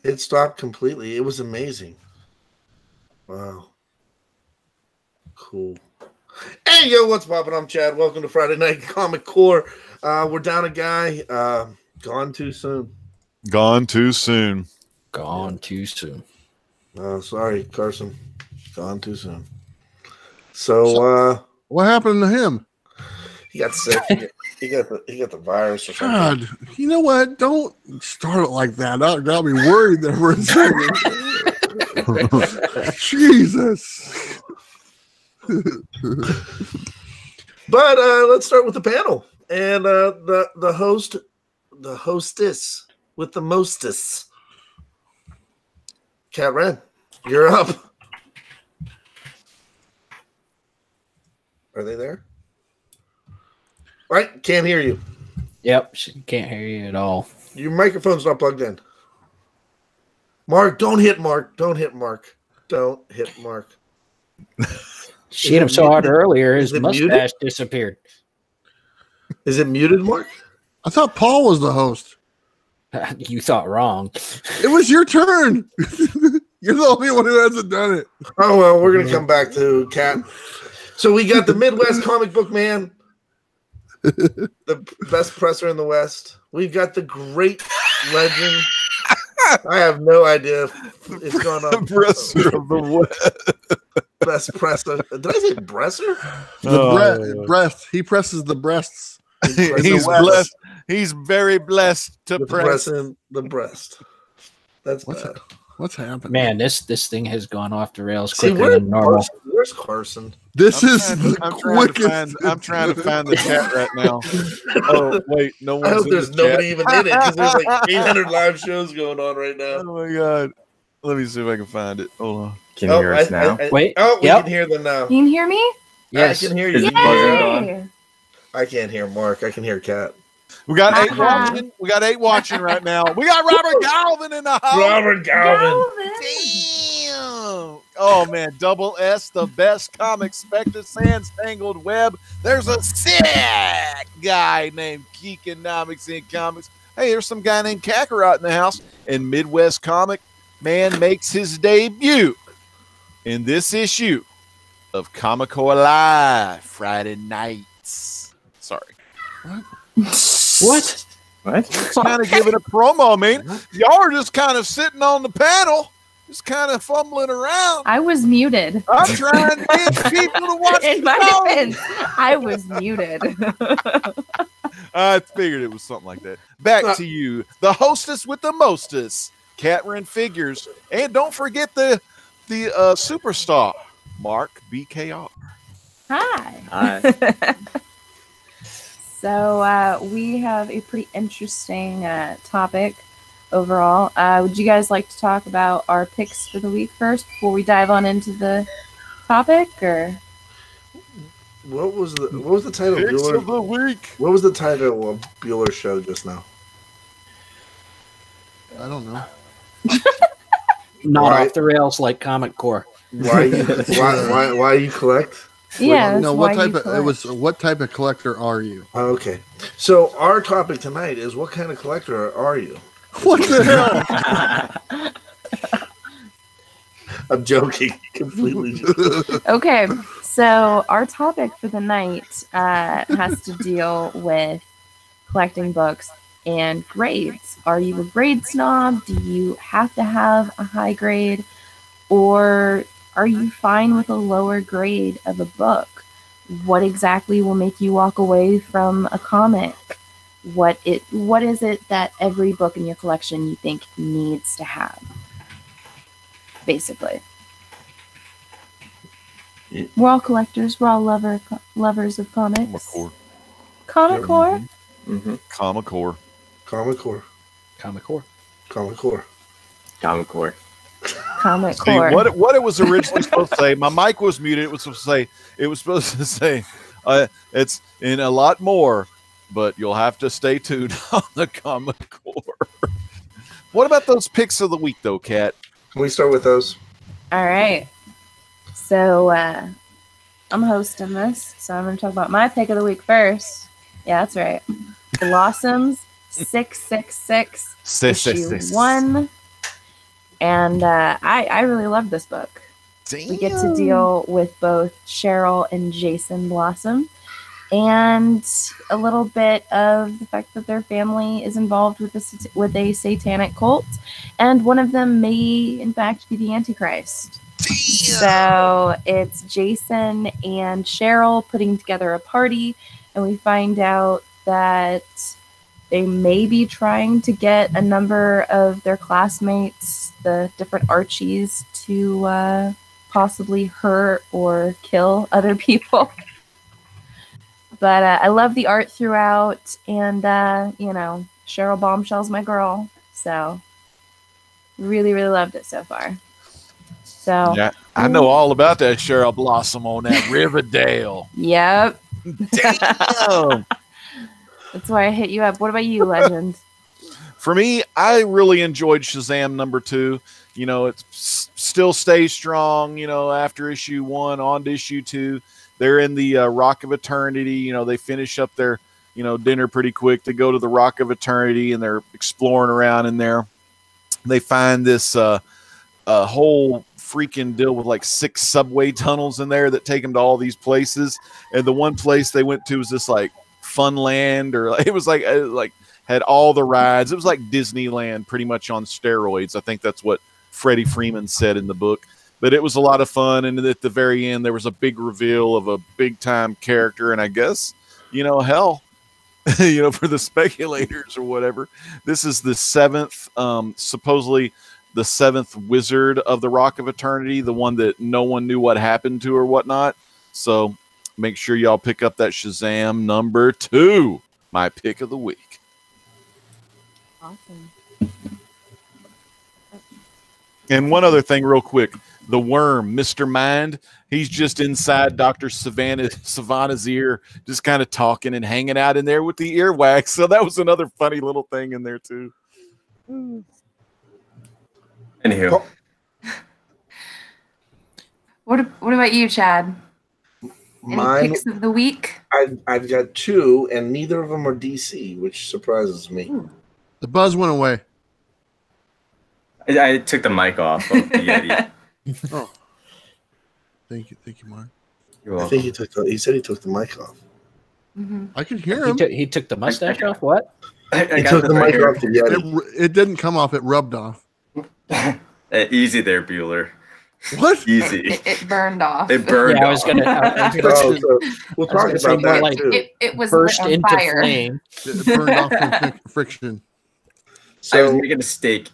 It stopped completely. It was amazing. Wow. Cool. Hey, yo, what's poppin'? I'm Chad. Welcome to Friday Night Comic Core. We're down a guy. Gone too soon. Gone too soon. Gone too soon. Sorry, Carson. Gone too soon. So what happened to him? He got sick. He got the virus or something. God, you know what? Don't start it like that. That got me worried there for a second. Jesus. But let's start with the panel and the hostess with the mostess. KATREN, you're up. Are they there? Right, can't hear you. Yep, she can't hear you at all. Your microphone's not plugged in. Mark, don't hit Mark. Don't hit Mark. Don't hit Mark. She hit him so hard earlier, his mustache disappeared. Is it muted, Mark? I thought Paul was the host. You thought wrong. It was your turn. You're the only one who hasn't done it. Oh, well, we're going to come back to Kat. So we got the Midwest comic book man, the best presser in the West. We've got the great legend. I have no idea if it's going on. The presser of the West. Best presser. Did I say presser? Breast. He presses the breasts. He's blessed. He's very blessed to press the breast. That's bad. What's happening? Man, this thing has gone off the rails quicker than normal. Where's Carson? I'm trying to find the chat right now. Oh, wait. No one's I hope in there's the nobody chat. even in it because there's like 800 live shows going on right now. Oh, my God. Let me see if I can find it. Hold on. Can you hear us now? Wait. Oh, we can hear them now. Can you hear me? Yes. I can hear you. Yay! I can't hear Mark. I can hear Kat. We got 8 watching. We got 8 watching right now. We got Robert Galvin in the house. Robert Galvin. Damn. Oh, man. Double S, the best comic Spectre Sans Tangled Web. There's a sick guy named Geekonomics in Comics. Hey, there's some guy named Kakarot in the house. And Midwest Comic Man makes his debut in this issue of Comico Alive Friday nights. Sorry. What? Just kind of giving a promo. I mean, y'all are just kind of sitting on the panel, just kind of fumbling around. I was muted. I'm trying to get people to watch In my defense, I was muted. I figured it was something like that. Back to you, the hostess with the mostest, KATREN Figures. And don't forget the superstar, Mark BKR. Hi. So we have a pretty interesting topic overall. Would you guys like to talk about our picks for the week first before we dive on into the topic? Or what was the title? Picks of the week. What was the title of Bueller's show just now? I don't know. Not off the rails like Comic Core. Why you collect? Yeah. No, what type of collector are you? Okay. So our topic tonight is, what kind of collector are you? What the hell? I'm joking. Completely. Okay, so our topic for the night has to deal with collecting books and grades. Are you a grade snob? Do you have to have a high grade? Or are you fine with a lower grade of a book? What exactly will make you walk away from a comic? What is it that every book in your collection you think needs to have? Basically. Yeah. We're all collectors. We're all lovers of comics. Comic Core? Mm-hmm. Comic Core. Comic Core. Comic Core. Comic Core. Comic Core. Comic See, Core. what it was originally supposed to say, my mic was muted. It was supposed to say it's in a lot more, but you'll have to stay tuned on the Comic Core. What about those picks of the week, though, Kat? Can we start with those? All right. So I'm hosting this, so I'm going to talk about my pick of the week first. Yeah, that's right. Blossoms 666 issue 1. And I really love this book. Damn. We get to deal with both Cheryl and Jason Blossom, and a little bit of the fact that their family is involved with a satanic cult, and one of them may in fact be the Antichrist. Damn. So it's Jason and Cheryl putting together a party, and we find out that they may be trying to get a number of their classmates, the different Archies, to possibly hurt or kill other people. But I love the art throughout, and Cheryl Bombshell's my girl, so really, really loved it so far. So yeah, I know all about that Cheryl Blossom on that Riverdale. Yep. Damn. That's why I hit you up. What about you, Legend? For me, I really enjoyed Shazam #2. It still stays strong, after issue 1 on to issue 2. They're in the Rock of Eternity. They finish up their, dinner pretty quick. They go to the Rock of Eternity, and they're exploring around in there. They find this whole freaking deal with like 6 subway tunnels in there that take them to all these places. And the one place they went to was this like Funland, or it was like had all the rides. It was like Disneyland pretty much on steroids. I think that's what Freddie Freeman said in the book. But it was a lot of fun, and at the very end, there was a big reveal of a big-time character, and I guess, hell, for the speculators or whatever. This is the 7th, supposedly the 7th wizard of the Rock of Eternity, the one that no one knew what happened to or whatnot. So make sure y'all pick up that Shazam #2, my pick of the week. Awesome. And one other thing real quick. The worm, Mr. Mind, he's just inside Dr. Savannah's ear, just kind of talking and hanging out in there with the earwax. So that was another funny little thing in there, too. Anywho. What about you, Chad? Any picks of the week? I've got 2, and neither of them are DC, which surprises me. The buzz went away. I took the mic off of the Yeti. Oh, thank you, Mark. You're welcome. I think he said he took the mic off. Mm-hmm. I could hear him. He took the mustache off. What? I He got took this the right mic here. off the Yeti. It didn't come off. It rubbed off. Easy there, Bueller. What? Easy. It burned off. It burned Yeah, I off. was gonna. So we'll talk say about more that like too. It was burst lit on into fire. flame. It burned off from friction. I was So making a steak.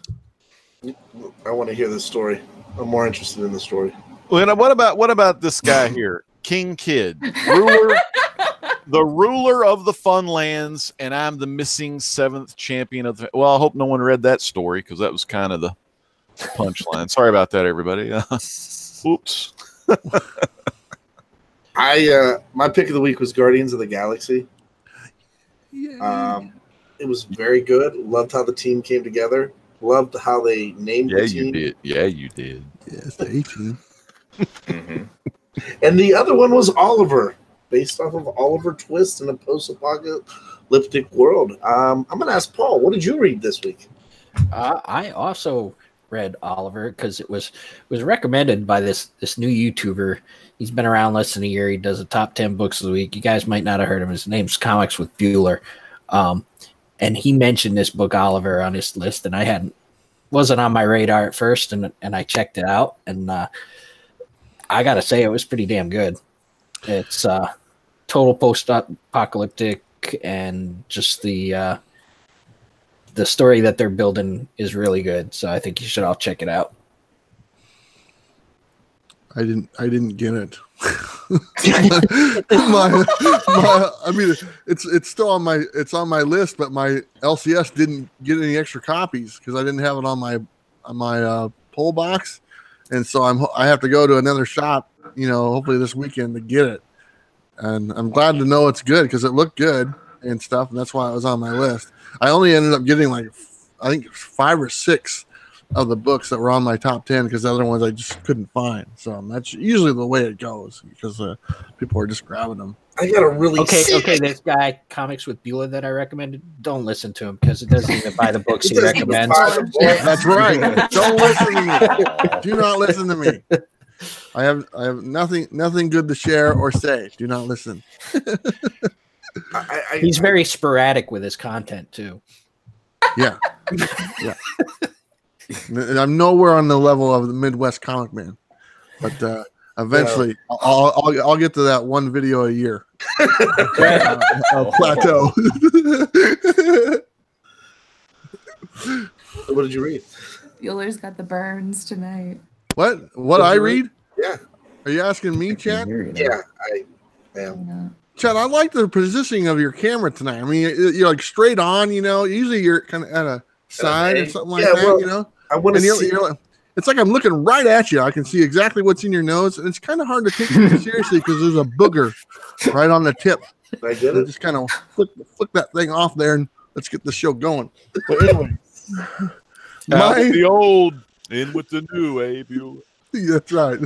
I want to hear this story. I'm more interested in the story. Well, what about this guy here, King Kid, the ruler of the Funlands, and I'm the missing 7th champion of the. Well, I hope no one read that story because that was kind of the punchline. Sorry about that, everybody. Oops. My pick of the week was Guardians of the Galaxy. Yeah. It was very good. Loved how the team came together. Loved how they named the team. You did. Yeah, you did. Yeah, it's the 18. Mm-hmm. And the other one was Oliver, based off of Oliver Twist in a post-apocalyptic world. I'm going to ask Paul, what did you read this week? I also read Oliver because it was recommended by this new YouTuber. He's been around less than a year. He does the top 10 books of the week. You guys might not have heard of him. His name's Comics with Bueller. And he mentioned this book Oliver on his list, and wasn't on my radar at first, and I checked it out, and I gotta say it was pretty damn good. It's total post-apocalyptic, and just the story that they're building is really good. So I think you should all check it out. I didn't get it. It's still on my list, but my LCS didn't get any extra copies because I didn't have it on my pull box, and so I have to go to another shop, hopefully this weekend to get it. And I'm glad to know it's good because it looked good and stuff, and that's why it was on my list. I only ended up getting I think 5 or 6 of the books that were on my top 10 because the other ones I just couldn't find. So that's usually the way it goes because people are just grabbing them. I got a really Okay. This guy, Comics with Bueller, that I recommended, don't listen to him because it doesn't even buy the books he recommends. That's right. Don't listen to me. Do not listen to me. I have nothing good to share or say. Do not listen. He's very sporadic with his content too. Yeah. I'm nowhere on the level of the Midwest Comic Man, but eventually I'll get to that one video a year. Plateau. What did you read? Bueller's got the burns tonight. What I read? Yeah. Are you asking me, Chad? Yeah, I am. Chad, I like the positioning of your camera tonight. I mean, you're like straight on, Usually you're kind of at a side or something like that, I want to see. It's like I'm looking right at you. I can see exactly what's in your nose, and it's kind of hard to take you seriously because there's a booger right on the tip. I get it. Just kind of flick that thing off there, and let's get the show going. But anyway, Out with the old, in with the new, Bueller. That's right.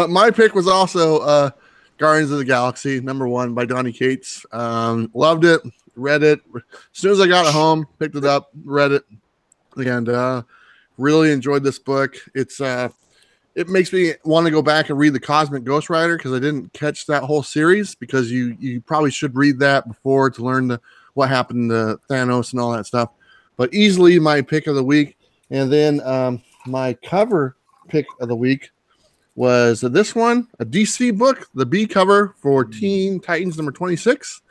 My pick was also Guardians of the Galaxy #1 by Donny Cates. Loved it, read it. As soon as I got it home, picked it up, read it, and really enjoyed this book. It makes me want to go back and read the Cosmic Ghost Rider because I didn't catch that whole series because you probably should read that before to learn what happened to Thanos and all that stuff. But easily my pick of the week. And then my cover pick of the week was this one, a DC book, the B cover for Teen Titans #26.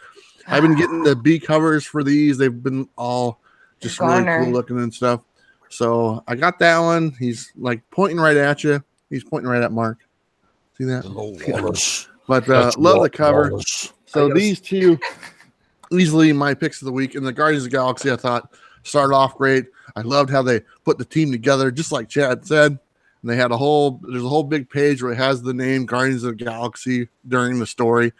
I've been getting the B covers for these. They've been all just really cool looking and stuff. So I got that one. He's like pointing right at you. He's pointing right at Mark. See that? But love the cover. So these two, easily my picks of the week. And the Guardians of the Galaxy, I thought started off great. I loved how they put the team together, just like Chad said. And they had there's a whole big page where it has the name Guardians of the Galaxy during the story.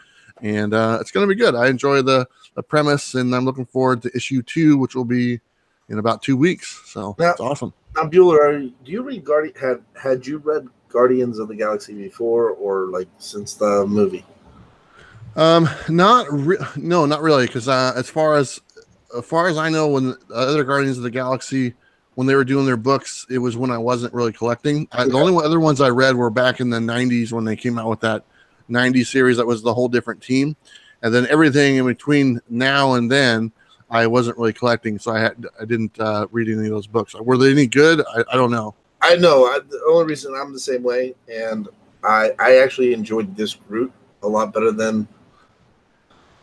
And it's going to be good. I enjoy the premise, and I'm looking forward to issue 2, which will be in about 2 weeks. So that's awesome. Now, Bueller, do you read had you read Guardians of the Galaxy before, or like since the movie? No, not really, because as far as I know, when the other Guardians of the Galaxy, when they were doing their books, it was when I wasn't really collecting. The only other ones I read were back in the 90s when they came out with that 90s series that was the whole different team. And then everything in between now and then, I wasn't really collecting, so I didn't read any of those books. Were they any good? I don't know. I know. The only reason I'm the same way, and I actually enjoyed this Groot a lot better than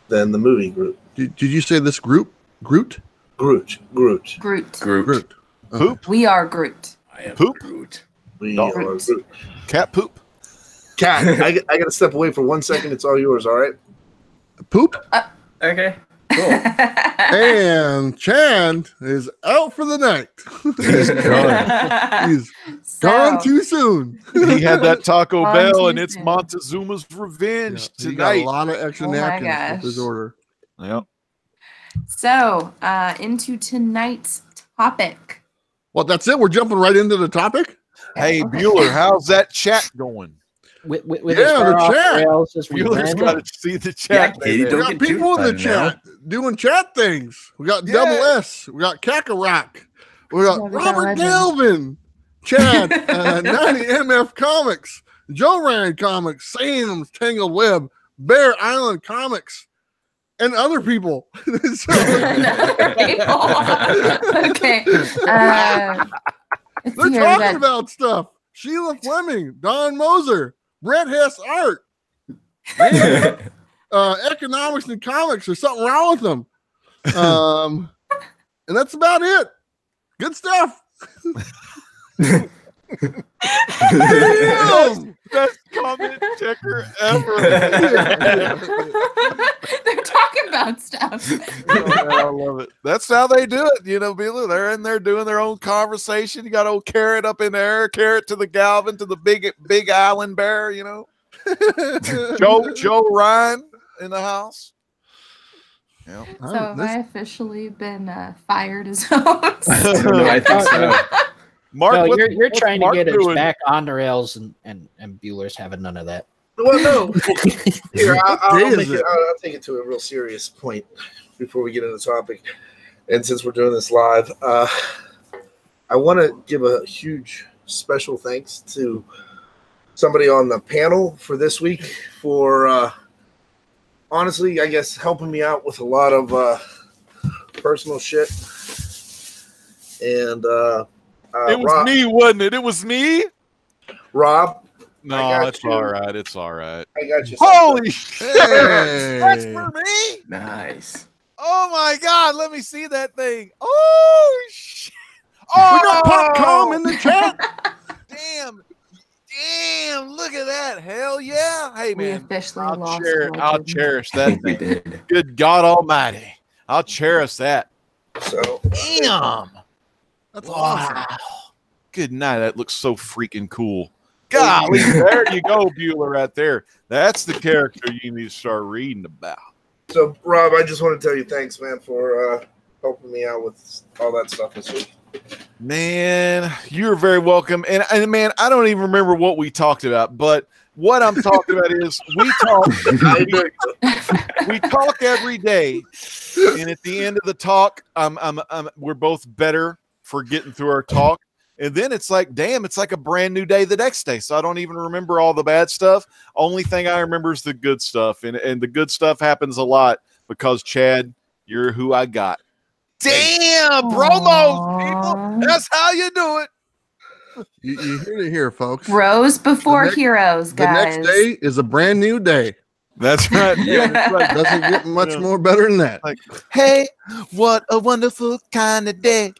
the movie Groot. Did you say this Groot? Groot. Poop. We are Groot. I am Poop. Groot. We are Groot. Cat poop. Cat, I got to step away for 1 second. It's all yours, all right? Poop? Okay. Cool. And Chad is out for the night. He's gone too soon. He had that Taco Bell, and it's Montezuma's revenge tonight. He got a lot of extra napkins with his order. Yep. So, into tonight's topic. Well, that's it. We're jumping right into the topic. Hey, Bueller, how's that chat going? With the chat. Bueller's got to see the chat. Yeah, Katie, we got people in the chat doing chat things. We got Double S. We got Kakarot. We got Robert Galvin, Chad, 90 MF Comics, Joe Rand Comics, Sam's Tangled Web, Bear Island Comics, and other people. Okay. They're talking about stuff. Sheila Fleming, Don Moser, Brett Hess Art. Man, economics and comics, there's something wrong with them. And that's about it. Good stuff. Best comment checker ever. They're talking about stuff. I love it. That's how they do it. Bueller, they're in there doing their own conversation. You got old Carrot up in there, Carrot to the Galvin, to the big island bear, Joe Ryan in the house. Yeah. So have I officially been fired as host? No, I think so. Mark, No, what's- you're what's trying to Mark get us doing? back on the rails, and Bueller's having none of that. Well, no. Here, I'll day make is it. it? I'll take it to a real serious point before we get into the topic. And since we're doing this live, I want to give a huge special thanks to somebody on the panel for this week for honestly, I guess, helping me out with a lot of personal shit. And It was Rob, me, wasn't it? It was me. Rob, I No, got it's you. all right. It's all right. I got you. Holy shit! That's Hey. for me. Nice. Oh my god! Let me see that thing. Oh shit! Oh, We got Popcom in the chat. damn! Look at that! Hell yeah! Hey We man, officially I'll lost. I'll Legend. cherish I that think we thing. did. Good God Almighty! I'll cherish that. So, Damn! That's awesome. Wow! Good night. That looks so freaking cool. Golly, there you go, Bueller, right there. That's the character you need to start reading about. So, Rob, I just want to tell you thanks, man, for helping me out with all that stuff this week. Man, you're very welcome. And man, I don't even remember what we talked about, but what I'm talking about is we talk every day, and at the end of the talk, we're both better for getting through our talk. And then it's like, damn, it's like a brand new day the next day. So I don't even remember all the bad stuff. Only thing I remember is the good stuff. And the good stuff happens a lot because, Chad, you're who I got. Damn, promos, people. That's how you do it. You hear it here, folks. Bros before The next- heroes, The guys. next day is a brand new day. That's right. Yeah, that's right. Doesn't get much Yeah. more better than that. Like, hey, what a wonderful kind of day.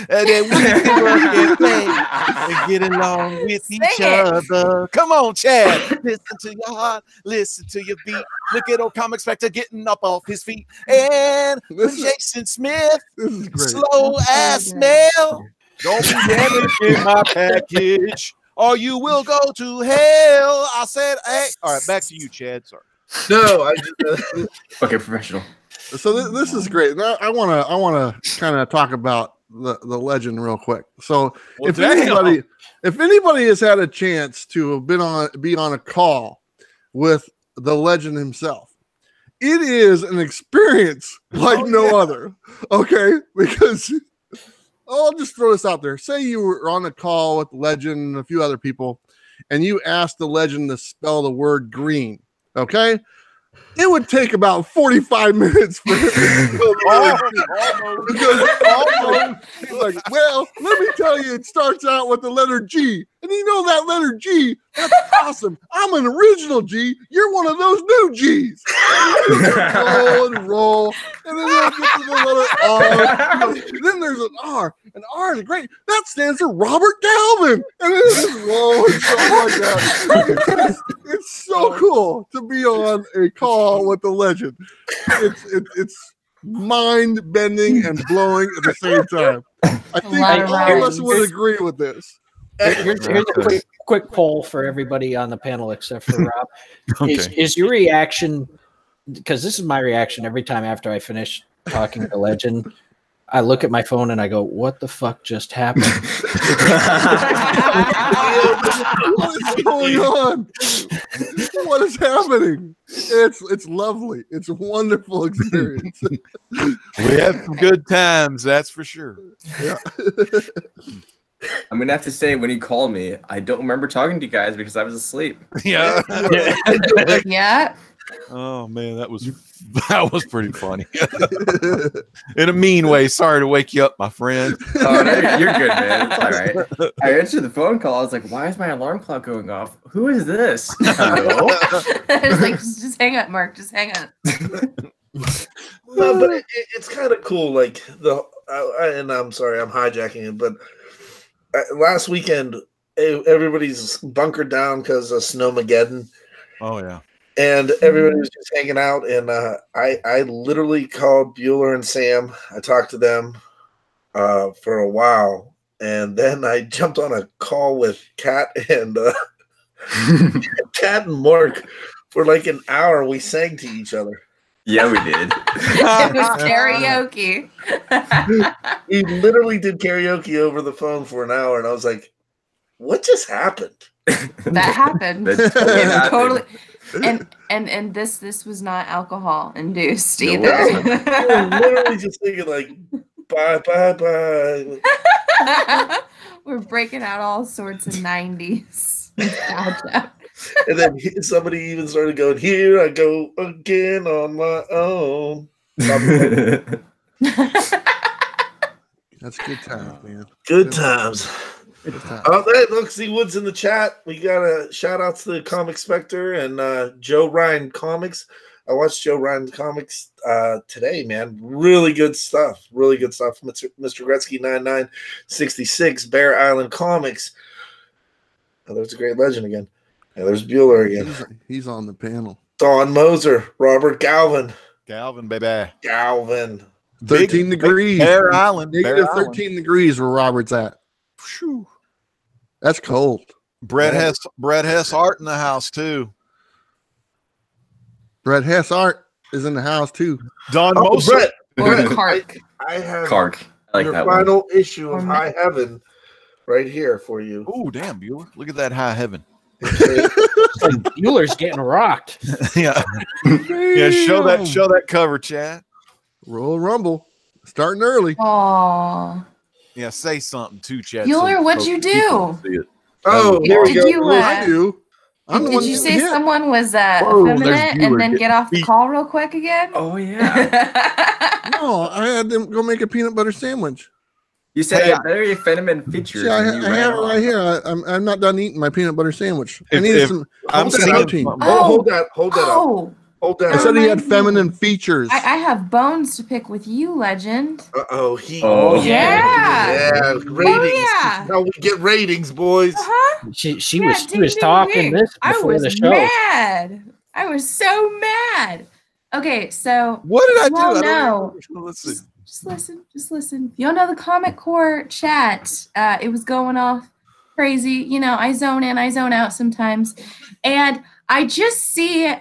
That we can work and play and get along with Sing each it. other. Come on, Chad. Listen to your heart. Listen to your beat. Look at old Comic Spectre getting up off his feet. And This is, Jason Smith, this is great. slow ass smell. Don't be damaging my package, or you will go to hell. I said, hey. All right, back to you, Chad. Sorry. No, I just, Okay, professional. So this is great. Now I want to kind of talk about the legend real quick. So Well, if anybody has had a chance to have be on a call with the legend himself, it is an experience like no other. Okay, because I'll just throw this out there. Say you were on a call with the legend and a few other people, and you asked the legend to spell the word green. Okay. It would take about 45 minutes for him to spell the word green. Because he's like, well, let me tell you, it starts out with the letter G. And you know that letter G, that's awesome. I'm an original G. You're one of those new G's. Roll. And then they'll get to the letter R. Then there's an R. And R is great. That stands for Robert Galvin. And then it's roll and stuff like that. It's so cool to be on a call with the legend. It's mind bending and blowing at the same time. I think lot of all of us rhymes. would agree with this. Here's a quick poll for everybody on the panel except for Rob. Okay. Is your reaction, because this is my reaction every time after I finish talking to Legend, I look at my phone and I go, what the fuck just happened? What is going on? What is happening? It's lovely. It's a wonderful experience. We had some good times, that's for sure. Yeah. I'm gonna have to say, when he called me, I don't remember talking to you guys because I was asleep. Yeah. Yeah. Oh man, that was pretty funny. In a mean way. Sorry to wake you up, my friend. Oh, no, you're good, man. It's all right. I answered the phone call. I was like, why is my alarm clock going off? Who is this? Hello? It's like, just hang up, Mark. Just hang up. no, but it's kind of cool. Like and I'm sorry, I'm hijacking it, but last weekend everybody's bunkered down because of Snowmageddon. Oh yeah. And everybody was just hanging out, and I literally called Bueller and Sam. I talked to them for a while, and then I jumped on a call with Kat and Kat and Mark for like an hour. We sang to each other. Yeah, we did. It was karaoke. We literally did karaoke over the phone for an hour, and I was like, "What just happened?" That happened. That totally It happened. totally. And this was not alcohol induced No, either. We were literally just thinking like, "Bye, bye, bye." We're breaking out all sorts of 90s nostalgia. And then somebody even started going, "Here I go again on my own." That's good times, man. Good times. Good times. Oh, hey, look, see Woods in the chat. We got a shout out to the Comic Spectre and Joe Ryan Comics. I watched Joe Ryan Comics today, man. Really good stuff. Really good stuff. Mr. Gretzky 9966, Bear Island Comics. Oh, there's a great legend again. And there's Bueller again. He's on the panel. Don Moser, Robert Galvin. Galvin, baby. Galvin. 13 degrees. Bear Island. Negative Bear 13 Island. degrees where Robert's at. Phew. That's cold. Brett Hess art in the house too. Brett Hess Art is in the house too. Don Oh, Moser. Brett. Or Brett, Kark. I have Kark. I like your that one. final issue of Or High Heaven right here for you. Oh, damn, Bueller. Look at that high heaven. Bueller's getting rocked. Yeah. Yeah, show that cover, Chad. Royal Rumble. Starting early. Aw. Yeah, say something too, Chad. Bueller, what'd you people do? can see it. Oh, there we Did go. you, Look, I do. I'm the Did one you getting say hit. someone was Whoa, there's effeminate Bueller and then getting get off the beat. call real quick again? Oh yeah. No, I had them go make a peanut butter sandwich. You said Hey, a very feminine features. See, I and you have ran it off. right here. I'm not done eating my peanut butter sandwich. I If- needed if some I'm seeing protein. something. Oh, hold that up. Oh, Hold that I up. said he had Reminds me. feminine features. I have bones to pick with you, legend. Oh, Oh, Yeah. Yeah, ratings. yeah. How we get ratings, boys. Uh-huh. She Yeah, was ding, ding, talking ding. this I before was the show. mad. I was so mad. Okay, so What did I do? you all I don't know. remember. Let's see. Just listen. You all know the Comic Core chat. It was going off crazy. You know, I zone in, I zone out sometimes. And I just see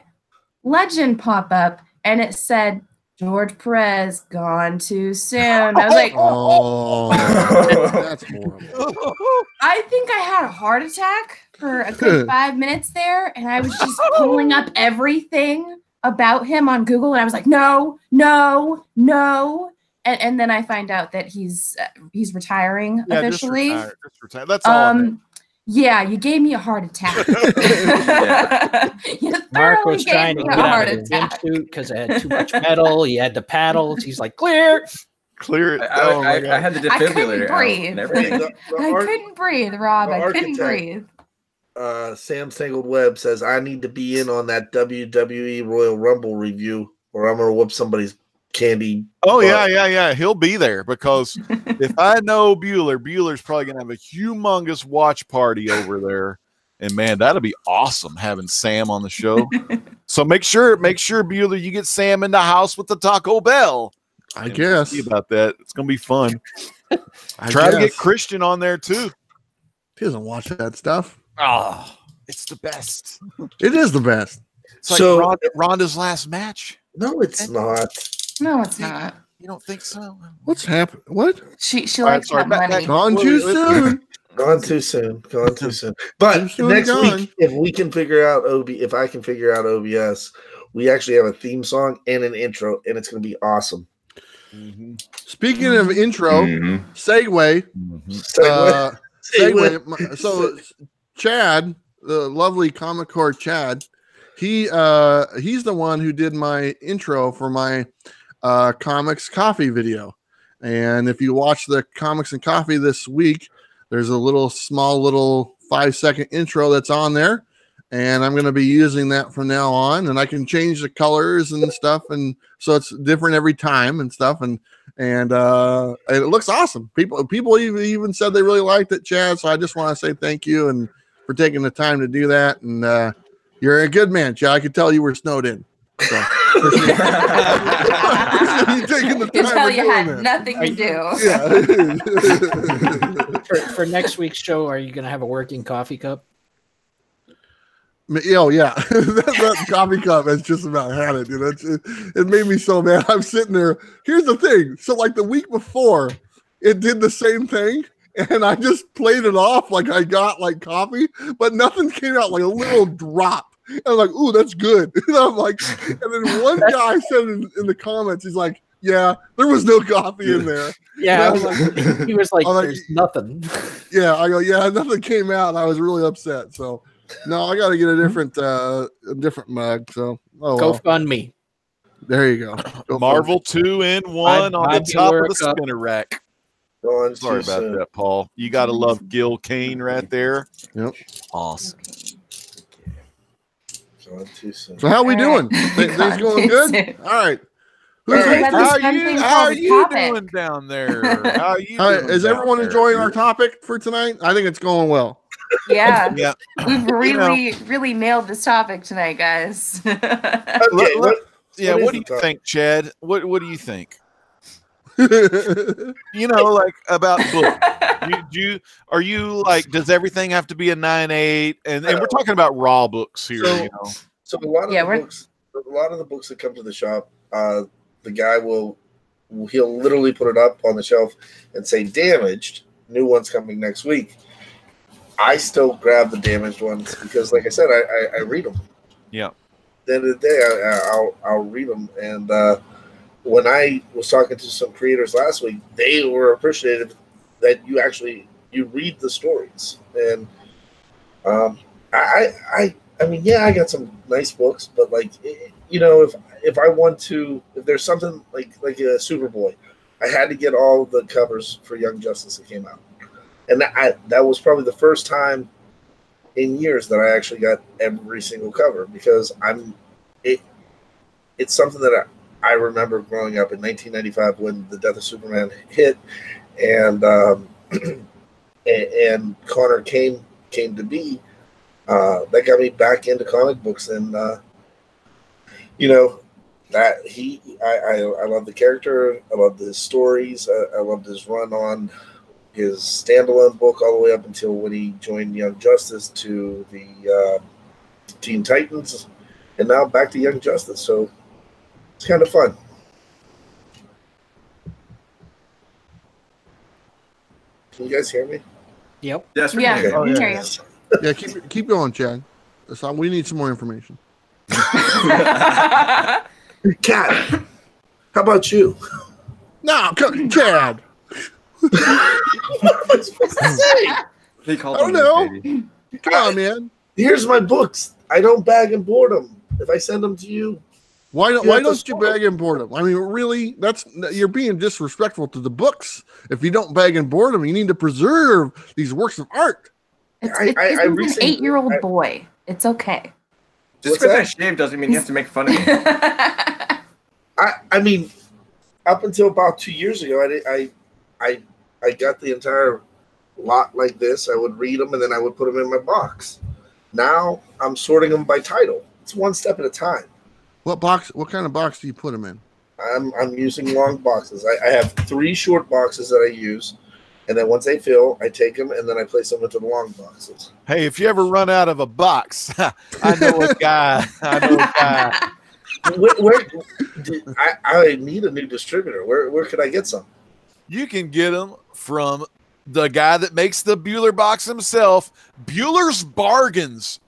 Legend pop up and it said, George Perez gone too soon. I was like, Oh, that's horrible. I think I had a heart attack for a good 5 minutes there. And I was just pulling up everything about him on Google. And I was like, no. And then I find out that he's retiring Yeah, officially. just retire. That's all. Yeah, you gave me a heart attack. You Mark thoroughly was gave trying to me get a out heart of his attack. swimsuit because it had too much metal. He had the paddles. He's like, clear. Clear it. I, Oh, my I God. had the I couldn't defibrillator out breathe. and everything. I couldn't breathe, Rob. the I couldn't architect- breathe. Sam Tangled Web says, I need to be in on that WWE Royal Rumble review or I'm going to whoop somebody's candy. Oh, butt. yeah. He'll be there because if I know Bueller's probably going to have a humongous watch party over there. And man, that'll be awesome having Sam on the show. So make sure, Bueller, you get Sam in the house with the Taco Bell. I And guess. see about that. It's going to be fun. I Try to get guess. Christian on there too. He doesn't watch that stuff. Oh, it's the best. It is the best. It's like So- Ronda's last match. No, it's not. No, it's not. You don't think so? What's happened? What? She All right, likes sorry, that back- money. Gone too soon. Gone too soon. Gone too soon. But Too soon next gone. week, if we can figure out if I can figure out OBS, we actually have a theme song and an intro, and it's going to be awesome. Speaking of intro, Mhm. segue. Segue. Segue. So Chad, the lovely Comic Core Chad, he's the one who did my intro for my comics coffee video. And if you watch the comics and coffee this week, there's a small 5-second intro that's on there. And I'm going to be using that from now on, and I can change the colors and stuff. And so it's different every time and stuff. And it looks awesome. People even said they really liked it, Chad. So I just want to say thank you and for taking the time to do that. And you're a good man, Chad. I could tell you were snowed in. So, appreciate you taking the You time tell to you doing had that. nothing to do. Yeah. For next week's show, are you going to have a working coffee cup? Oh yeah, that coffee cup has just about had it. You know, it made me so mad. I'm sitting there. Here's the thing. So like the week before, it did the same thing, and I just played it off like I got like coffee, but nothing came out, like a little drop. And I'm like, ooh, that's good. And I'm like, and then one guy said in the comments, he's like, yeah, there was no coffee in there. Yeah, And he was like, I'm like, there's nothing. yeah, I go, yeah, nothing came out. I was really upset. So no, I got to get a different mug. So Go fund me. There you go. Marvel 2-in-1 on the top of the spinner rack. Sorry about that, Paul. You got to love Gil Kane right there. Yep. Awesome. So how are we doing? Things going good? All right. How are you doing down there? How are you doing? Is everyone enjoying our topic for tonight? I think it's going well. Yeah. Yeah. We've really nailed this topic tonight, guys. Okay, what do you the think, Chad? What do you think? Like about books. Are you like, does everything have to be a 9.8? And we're talking about raw books here. So a lot of the books that come to the shop, the guy he'll literally put it up on the shelf and say damaged. New one's coming next week. I still grab the damaged ones because, like I said, I read them. Yeah. At the end of the day, I'll read them. And when I was talking to some creators last week, they were appreciative that you read the stories. And I mean, yeah, I got some nice books, but like, if I want to, if there's something like a Superboy, I had to get all the covers for Young Justice that came out. And that was probably the first time in years that I actually got every single cover because it's something that I remember growing up in 1995 when the death of Superman hit, and and Connor came to be. That got me back into comic books, and I love the character. I love his stories. I loved his run on his standalone book all the way up until when he joined Young Justice to the Teen Titans, and now back to Young Justice. So it's kind of fun. Can you guys hear me? Yep. Yes, we Yeah. can. Okay. We hear you. Yeah, keep going, Chad. We need some more information. Cat, how about you? No, Chad. What am I supposed to say? He called I don't know. Come on, man. Here's my books. I don't bag and board them. If I send them to you, Why don't have to you store bag and board them? I mean, really, you're being disrespectful to the books. If you don't bag and board them, you need to preserve these works of art. It's I an recently- 8-year-old boy. It's okay. Just What's because I that? shave doesn't mean you have to make fun of me. I mean, up until about 2 years ago, I got the entire lot like this. I would read them and then I would put them in my box. Now I'm sorting them by title. It's one step at a time. What kind of box do you put them in? I'm using long boxes. I have 3 short boxes that I use, and then once they fill, I take them and then I place them into the long boxes. Hey, if you ever run out of a box, I know a guy. I need a new distributor. Where could I get some? You can get them from the guy that makes the Bueller box himself, Bueller's Bargains.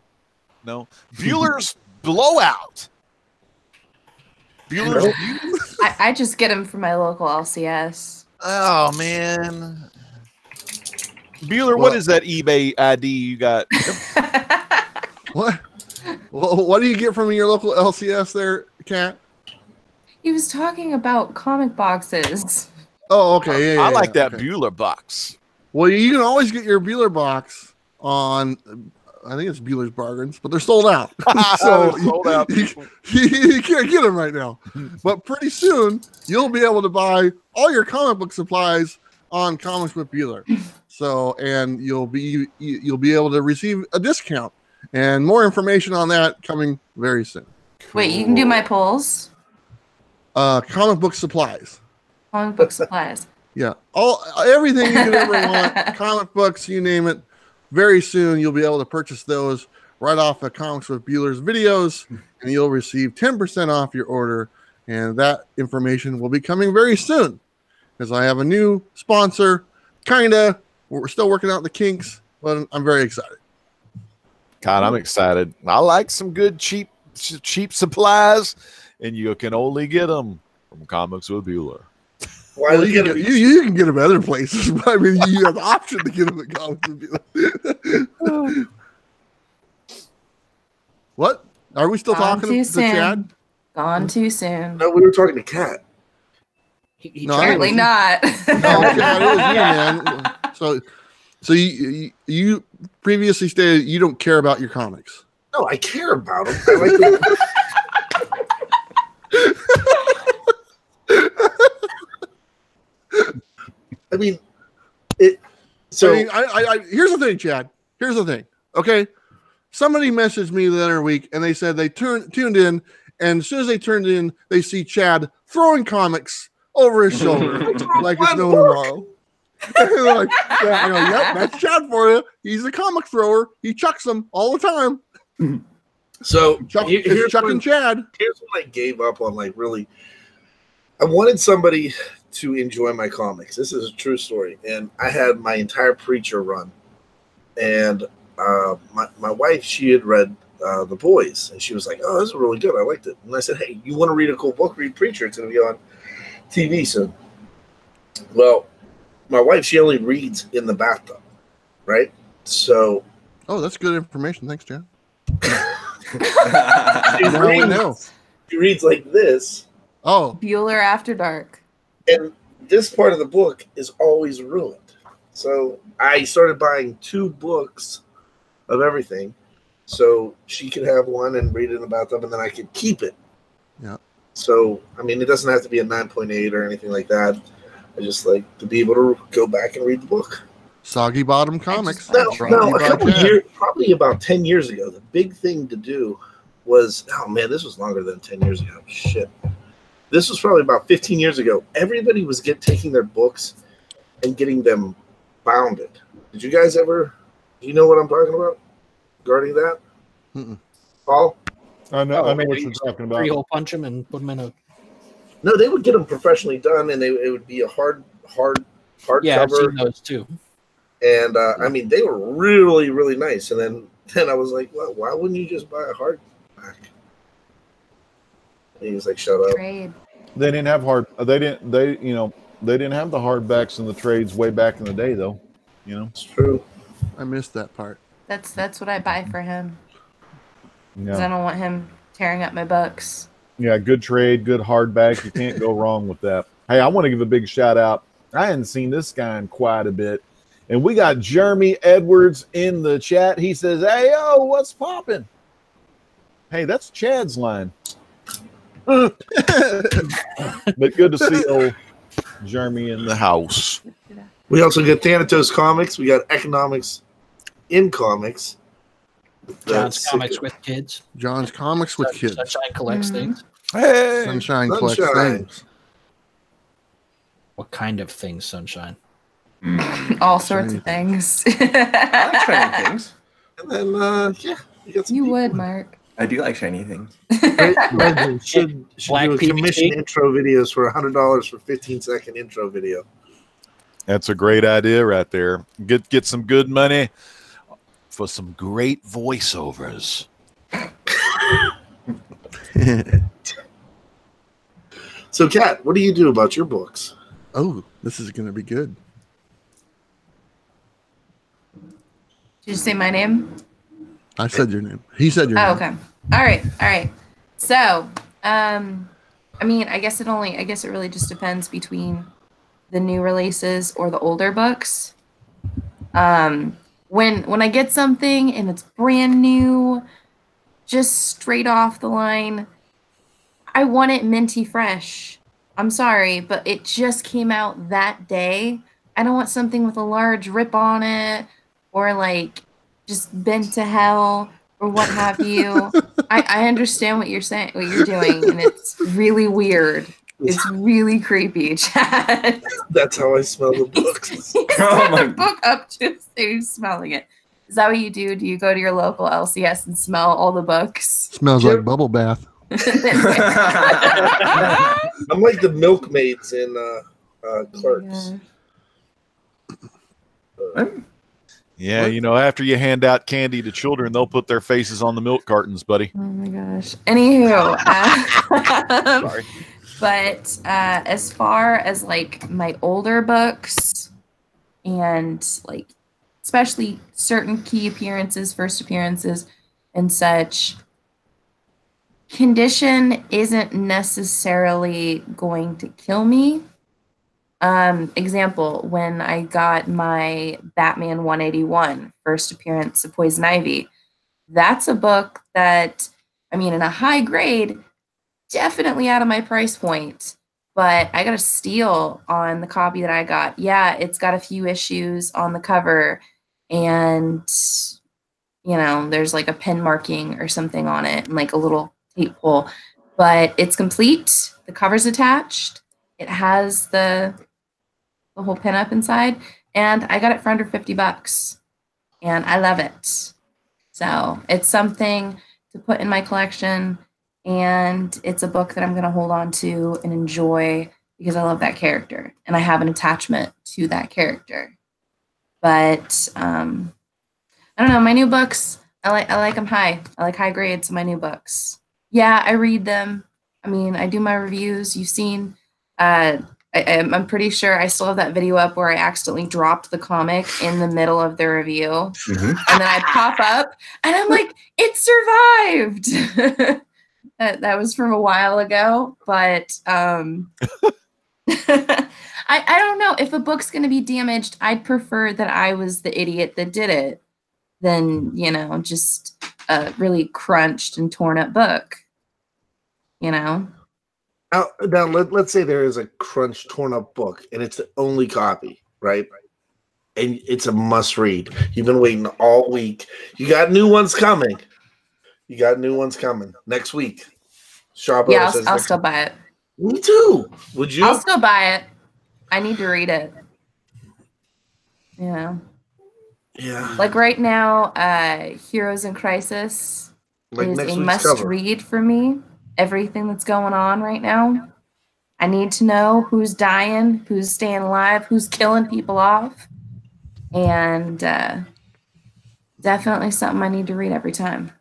No, Bueller's Blowout. Bueller's. I just get them from my local LCS. Oh man, Bueller, what is that eBay ID you got? What? Well, what do you get from your local LCS there, Kat? He was talking about comic boxes. Oh, okay. Yeah, I like that okay. Bueller box. Well, you can always get your Bueller box on, I think it's Bueller's Bargains, but they're sold out. So They're sold out. you can't get them right now. But pretty soon, you'll be able to buy all your comic book supplies on Comics with Bueller. So, and you'll be able to receive a discount. And more information on that coming very soon. Wait, you can do my polls? Comic book supplies. Comic book supplies. Yeah, everything you could ever want, comic books, you name it. Very soon, you'll be able to purchase those right off of Comics with Bueller's videos, and you'll receive 10% off your order. And that information will be coming very soon because I have a new sponsor. We're still working out the kinks, but I'm very excited. God, I'm excited. I like some good cheap supplies, and you can only get them from Comics with Bueller. Well, you can get them other places. But I mean, you have the option to get them at Comics with Bueller. What? Are we still talking to Chad? Gone too soon. No, we were talking to Kat. No, apparently not. No, Chad, it was you, man. So you previously stated you don't care about your comics. No, I care about them. I like them. I mean, So here's the thing, Chad. Here's the thing. Okay, somebody messaged me the other week, and they said they tuned in, and as soon as they turned in, they see Chad throwing comics over his shoulder like it's no tomorrow. Like, I go, yep, that's Chad for you. He's a comic thrower. He chucks them all the time. So here's chucking Chad. Here's what I gave up on. Like, really, I wanted somebody to enjoy my comics. This is a true story. And I had my entire Preacher run, and my wife, she had read The Boys, and she was like, "Oh, this is really good. I liked it." And I said, "Hey, you want to read a cool book? Read Preacher. It's going to be on TV soon." Well, my wife, she only reads in the bathtub, right? So, that's good information. Thanks, Chad. She reads like this. Oh, Bueller After Dark. And this part of the book is always ruined. So I started buying 2 books of everything, so she could have one and read it in the bathtub, and then I could keep it. Yeah. So, I mean, it doesn't have to be a 9.8 or anything like that. I just like to be able to go back and read the book. Soggy Bottom Comics. No, a couple of years, probably about 10 years ago, the big thing to do was, oh man, this was longer than 10 years ago. Shit. This was probably about 15 years ago. Everybody was taking their books and getting them bounded. Did you guys ever, do you know what I'm talking about regarding that? Mm-mm. Paul? I know what you're talking about. 3-hole punch them and put them in a... No, they would get them professionally done, and it would be a hard Yeah, I've cover. seen those too. And I mean, they were really, really nice. And then I was like, well, why wouldn't you just buy a hardback? And he was like, shut up. Trade. They didn't have they didn't have the hardbacks in the trades way back in the day, though. You know, It's true. I missed that part. That's what I buy for him. Because I yeah, don't want him tearing up my books. yeah, good trade, good hardback. You can't go wrong with that. Hey, I want to give a big shout out. I hadn't seen this guy in quite a bit, and we got Jeremy Edwards in the chat. He says, "Hey, yo, what's popping?" Hey, that's Chad's line. But good to see old Jeremy in the house. We also got Thanatos Comics. We got Economics in Comics. John's Comics with Kids. John's Comics with Kids. Sunshine collects things. Hey, Sunshine collects things. What kind of things, Sunshine? All sorts of things. I like shiny things. And then, yeah, we got some You people. would, Mark. I do like shiny things. should Black do a PVC. commission intro videos for $100 for 15-second intro video. that's a great idea right there. Get some good money for some great voiceovers. So, Kat, what do you do about your books? Oh, this is going to be good. Did you say my name? I said your name. He said your name. Oh, okay. All right. So, I mean, I guess it really just depends between the new releases or the older books. When I get something and it's brand new, just straight off the line, I want it minty fresh. I'm sorry, but it just came out that day. I don't want something with a large rip on it or like just bent to hell or what have you. I understand what you're saying, what you're doing, and it's really weird. It's really creepy, Chad. That's how I smell the books. Oh my- Book up to say smelling it. Is that what you do? Do you go to your local LCS and smell all the books? Smells like bubble bath. I'm like the milkmaids in Clerks. Yeah, you know, after you hand out candy to children, they'll put their faces on the milk cartons, buddy. Oh my gosh. Anywho, Sorry. but as far as like my older books and like especially certain key appearances, first appearances and such, condition isn't necessarily going to kill me. Example, when I got my Batman 181 first appearance of Poison Ivy, that's a book that, I mean, in a high grade, definitely out of my price point, but I got a steal on the copy that I got. Yeah, it's got a few issues on the cover, and, you know, there's like a pen marking or something on it and like a little tape pull, but it's complete. The cover's attached. It has the whole pin up inside, and I got it for under $50, and I love it. So it's something to put in my collection, and it's a book that I'm going to hold on to and enjoy because I love that character and I have an attachment to that character. But I don't know, my new books, I like them high. I like high grades in my new books. Yeah, I read them. I mean, I do my reviews. You've seen I'm pretty sure I still have that video up where I accidentally dropped the comic in the middle of the review. And then I pop up and I'm like, it survived. that was from a while ago, but I don't know. If a book's going to be damaged, I'd prefer that I was the idiot that did it than, you know, just a really crunched and torn up book, you know? Now let's say there is a crunch torn up book and it's the only copy, right? And it's a must read. You've been waiting all week. You got new ones coming. Next week. Yeah, I'll still buy it. Me too. Would you? I'll still buy it. I need to read it. You know? Yeah. Like right now, Heroes in Crisis is a must read for me. Everything that's going on right now. I need to know who's dying, who's staying alive, who's killing people off. And definitely something I need to read every time.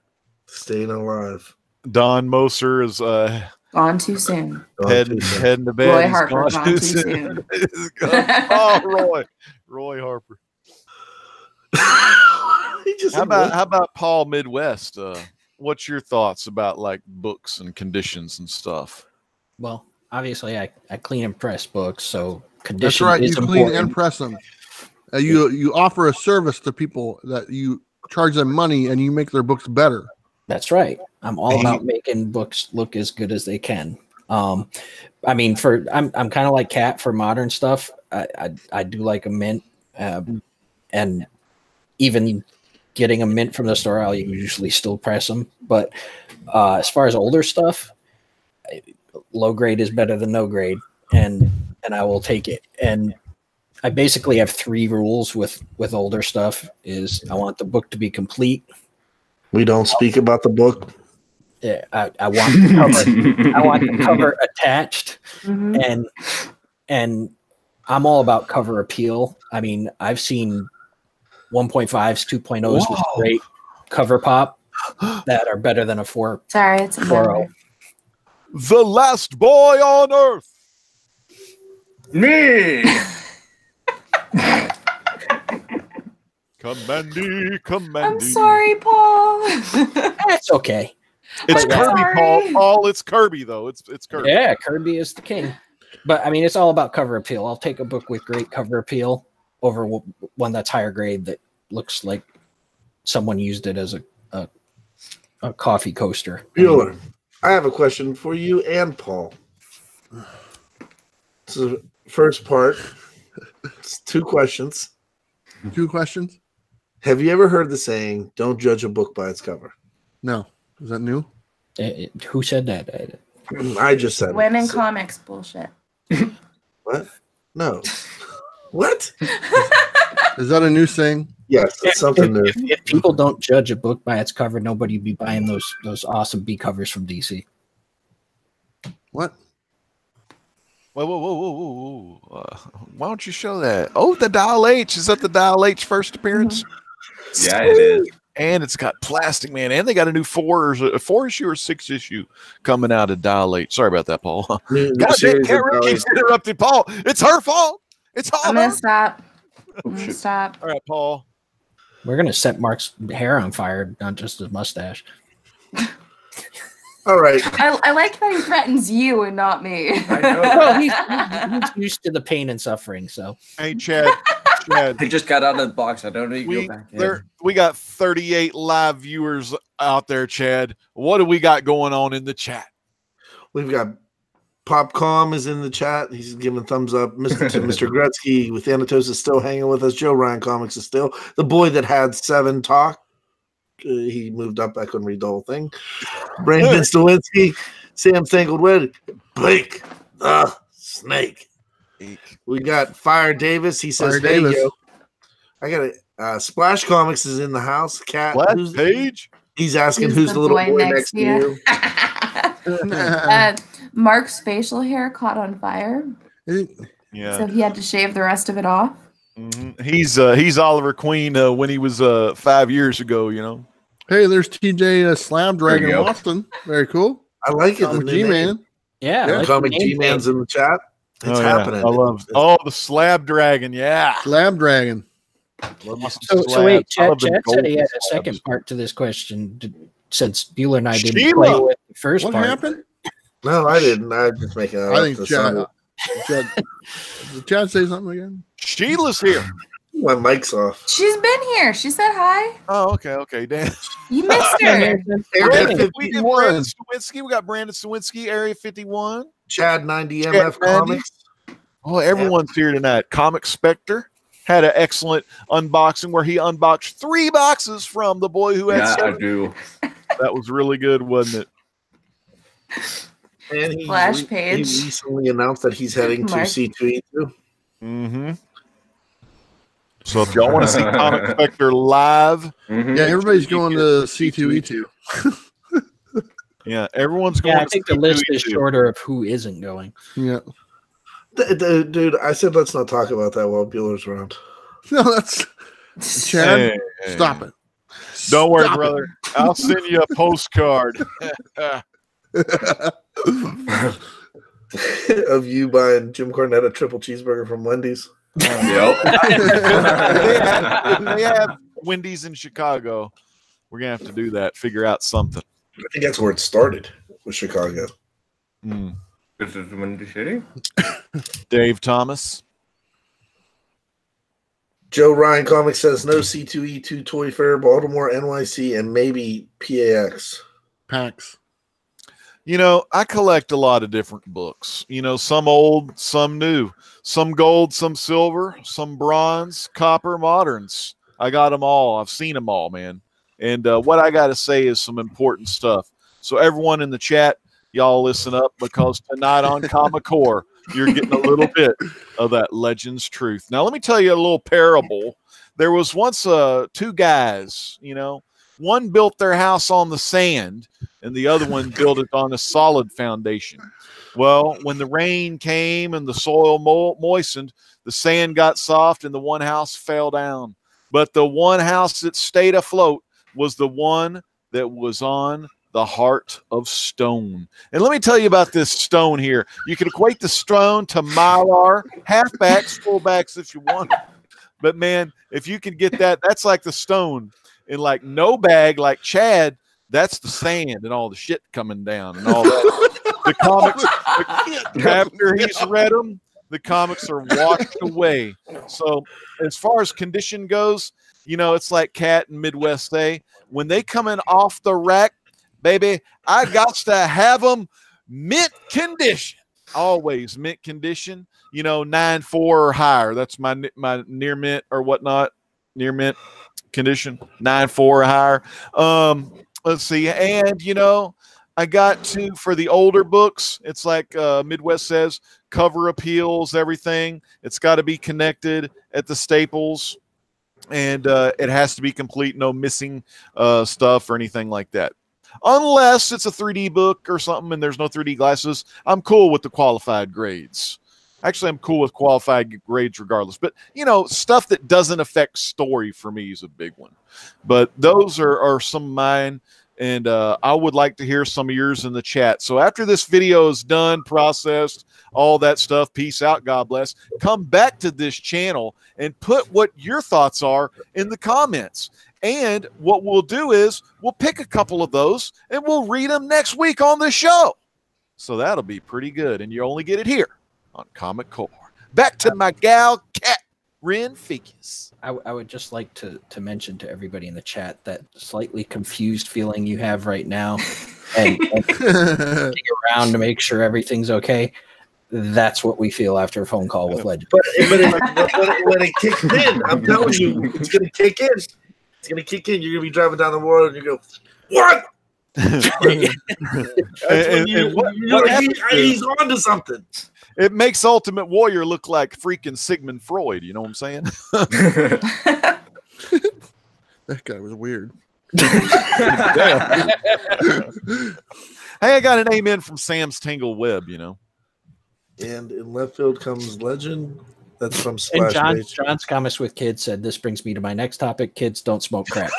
Staying alive. Don Moser is gone too soon. Heading to bed. Roy Harper gone too soon. Oh, Roy Harper. How about Paul Midwest? What's your thoughts about like books and conditions and stuff? Well, obviously I clean and press books, so condition That's right. is You clean important. and press them. You offer a service to people that you charge them money and you make their books better. That's right. I'm all about making books look as good as they can. I mean, I'm kind of like Kat for modern stuff. I do like a mint, and even getting a mint from the store, I'll usually still press them. But as far as older stuff, low grade is better than no grade, and I will take it. And I basically have 3 rules with older stuff: is I want the book to be complete. We don't speak about the book. Yeah, I want the cover. I want the cover attached, and I'm all about cover appeal. I mean, I've seen 1.5s, 2.0s with great cover pop that are better than a 4. Sorry, it's a 4.0. The last boy on earth. Me. Commandy. I'm sorry, Paul. That's okay. It's I'm Kirby, sorry. Paul. It's Kirby, though. It's Kirby. Yeah, Kirby is the king. But I mean, it's all about cover appeal. I'll take a book with great cover appeal over one that's higher grade that looks like someone used it as a coffee coaster. Bueller, I have a question for you and Paul. So first part, it's 2 questions. 2 questions? Have you ever heard the saying, don't judge a book by its cover? No. Is that new? Who said that? I just said Women it. comics bullshit. What? No. What? Is that a new thing? Yes, it's something new. If people don't judge a book by its cover, nobody would be buying those awesome B covers from DC. What? Whoa. Why don't you show that? Oh, the Dial H. Is that the Dial H first appearance? Yeah, it is. And it's got plastic, man. And they got a new 4 issue or 6 issue coming out of Dial H. Sorry about that, Paul. God damn, Karen keeps interrupting Paul. It's her fault. It's all I'm her. gonna stop. Oh, I'm gonna shit. stop. All right, Paul. We're gonna set Mark's hair on fire, not just his mustache. All right. I like that he threatens you and not me. I know. Well, he's used to the pain and suffering, so. Hey, Chad. I just got out of the box. I don't need to go back in. We got 38 live viewers out there, Chad. What do we got going on in the chat? We've got Popcom is in the chat. He's giving a thumbs up. Mr. Gretzky with Thanatos is still hanging with us. Joe Ryan Comics is still. The boy that had 7 talk. He moved up. I couldn't read the whole thing. Brandon Stawinski, Sam Stangled, Blake the Snake. We got Fire Davis. He says, Fire "Hey Davis. yo, I got it. Splash Comics is in the house. Cat, What page? he's asking who's the little boy next to you. Mark's facial hair caught on fire, Yeah. so he had to shave the rest of it off. Mhm. He's Oliver Queen when he was 5 years ago, you know. Hey, there's TJ Slab Dragon There you go. Austin. Very cool. I like it. The Comic new G-Man. name. Yeah, Yeah, like Comic the name G-Man's thing. in the chat. It's Oh, yeah. happening. I love the Slab Dragon. Yeah. Slab Dragon. Love me some So slabs. wait, I love Chad them said he golden had a slabs. second part to this question. Since Bueller and I didn't Sheila! play with the first What part. happened? No, I didn't. I just making it I up. think to Chad. sound- Did Chad say something again? Sheila's here. My mic's off. She's been here. She said hi. Oh, okay. Dan. You missed her. Area We did 51. Brandon Stawinski. We got Brandon Stawinski, Area 51. Chad 90 Chad MF 90. Comics. Oh, everyone's here tonight. Comic Spectre had an excellent unboxing where he unboxed 3 boxes from the boy who had Yeah, I 7. do. That was really good, wasn't it? And he Splash he page. recently announced that he's heading to Mark. C2E2. Mm-hmm. So if y'all want to see Comic Spectre live, Mhm. Yeah, everybody's going to C2E2. yeah, everyone's going Yeah, I to think the see list who is he shorter of who isn't going. Yeah. Dude, I said let's not talk about that while Bueller's around. No, that's Chad. Hey, Stop it. Don't worry, Stop it. brother. I'll send you a postcard. Of you buying Jim Cornette a triple cheeseburger from Wendy's. Yep. If they have Wendy's in Chicago, we're gonna have to do that. Figure out something. I think that's where it started with Chicago. Mm. This is Windy City. Dave Thomas. Joe Ryan Comics says no C2E2 Toy Fair, Baltimore, NYC, and maybe PAX. PAX. You know, I collect a lot of different books. You know, some old, some new, some gold, some silver, some bronze, copper, moderns. I got them all. I've seen them all, man. And what I got to say is some important stuff. So everyone in the chat, y'all listen up, because tonight on Comic Core, you're getting a little bit of that Legends truth. Now, let me tell you a little parable. There was once 2 guys, you know, one built their house on the sand and the other one built it on a solid foundation. Well, when the rain came and the soil moistened, the sand got soft and the one house fell down. But the one house that stayed afloat was the one that was on the heart of stone. And let me tell you about this stone here. You can equate the stone to Mylar, halfbacks, fullbacks if you want. But man, if you can get that, that's like the stone in like no bag, like Chad, that's the sand and all the shit coming down and all that. The comics, after he's read them, the comics are washed away. So as far as condition goes, you know, it's like Cat and Midwest say, when they come in off the rack, baby, I got to have them mint condition. Always mint condition. You know, 9.4 or higher. That's my near mint or whatnot. Near mint condition. 9.4 or higher. Let's see. And you know, I got to, for the older books, it's like Midwest says, cover appeals, everything. It's got to be connected at the staples. and it has to be complete, no missing stuff or anything like that. Unless it's a 3D book or something and there's no 3D glasses, I'm cool with the qualified grades. Actually, I'm cool with qualified grades regardless. But, you know, stuff that doesn't affect story for me is a big one. But those are some of mine, and I would like to hear some of yours in the chat. So after this video is done, processed, all that stuff, peace out, God bless, come back to this channel and put what your thoughts are in the comments. And what we'll do is we'll pick a couple of those and we'll read them next week on the show. So that'll be pretty good. And you only get it here on Comic Core. Back to my gal, KATREN Figures. I would just like to mention to everybody in the chat that slightly confused feeling you have right now and looking around to make sure everything's okay. That's what we feel after a phone call with Legend. But when it kicks in, I'm telling you, it's going to kick in. It's going to kick in. You're going to be driving down the road and you go, what? He's on to something. It makes Ultimate Warrior look like freaking Sigmund Freud. You know what I'm saying? That guy was weird. Hey, I got an amen from Sam's Tangle Web, you know. And in left field comes Legend. That's from And Splash Page. John's Comments with Kids said, this brings me to my next topic. Kids don't smoke crack.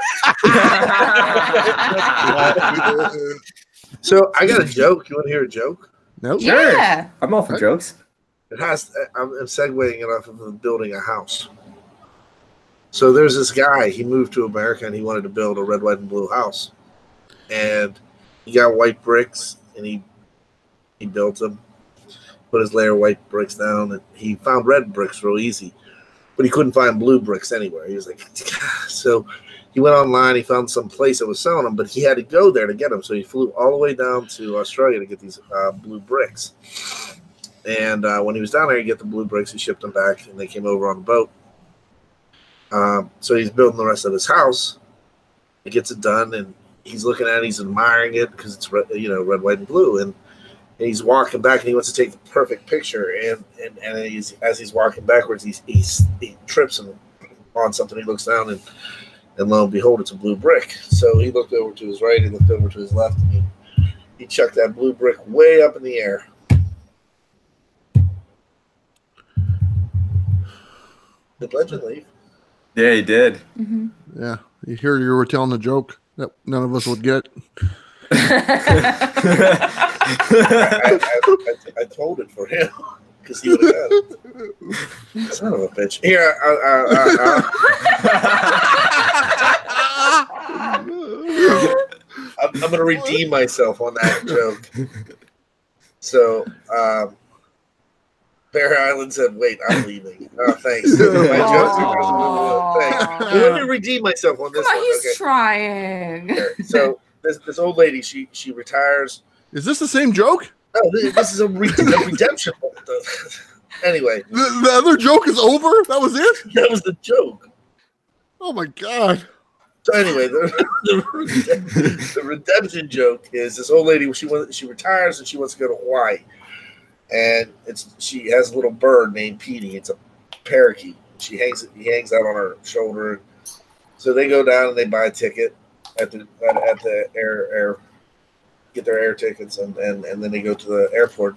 So I got a joke. You want to hear a joke? Nope. Yeah. I'm all for jokes. It has. I'm segueing it off of building a house. So there's this guy. He moved to America and he wanted to build a red, white, and blue house. And he got white bricks and he built them. Put his layer of white bricks down, and he found red bricks real easy, but he couldn't find blue bricks anywhere. He was like, so he went online. He found some place that was selling them, but he had to go there to get them. So he flew all the way down to Australia to get these blue bricks. And when he was down there to get the blue bricks, he shipped them back, and they came over on the boat. So he's building the rest of his house. He gets it done, and he's looking at it. He's admiring it because it's red, red, white, and blue, and he's walking back and he wants to take the perfect picture. And as he's walking backwards, he trips on something. He looks down and lo and behold, it's a blue brick. So he looked over to his right, he looked over to his left, and he chucked that blue brick way up in the air. Did Legend leave? Yeah, he did. Mm-hmm. Yeah. You hear you were telling a joke that none of us would get. I told it for him because he would have got it. Son of a bitch. Here, I'm going to redeem myself on that joke. So, Bear Island said, wait, I'm leaving. Oh, thanks. My jokes are thanks. Let me redeem myself on this Come on, one. he's Okay. trying. So, this old lady, she retires. Is this the same joke? No, this is a redemption. Anyway, The other joke is over? That was it? that was the joke. Oh my god. So anyway, the redemption joke is this old lady. She retires and she wants to go to Hawaii, and she has a little bird named Petey. It's a parakeet. He hangs out on her shoulder. So they go down and they buy a ticket at the air. Get their air tickets and then they go to the airport.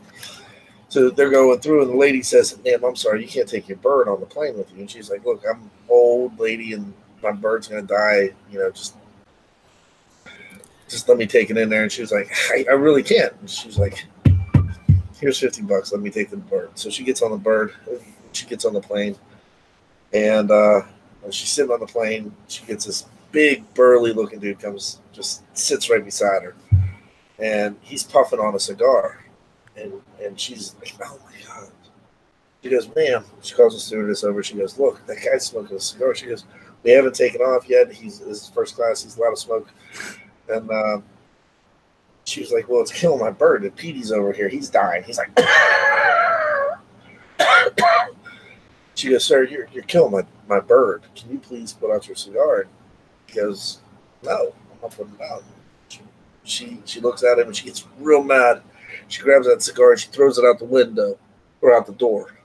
So they're going through and the lady says, ma'am, I'm sorry, you can't take your bird on the plane with you. And she's like, look, I'm an old lady and my bird's gonna die, just let me take it in there. And she was like, I really can't. And she's like, here's $50, let me take the bird. So she gets on the bird, she gets on the plane, and when she's sitting on the plane, she gets this big burly looking dude just sits right beside her. And he's puffing on a cigar. And she's like, oh, my God. She goes, ma'am. She calls the stewardess over. She goes, look, that guy's smoking a cigar. She goes, we haven't taken off yet. This is first class. He's allowed to smoke. And she was like, well, it's killing my bird. And Petey's over here. He's dying. He's like, she goes, sir, you're killing my bird. Can you please put out your cigar? And he goes, no, I'm not putting it out. She looks at him and she gets real mad. She grabs that cigar and she throws it out the window or out the door.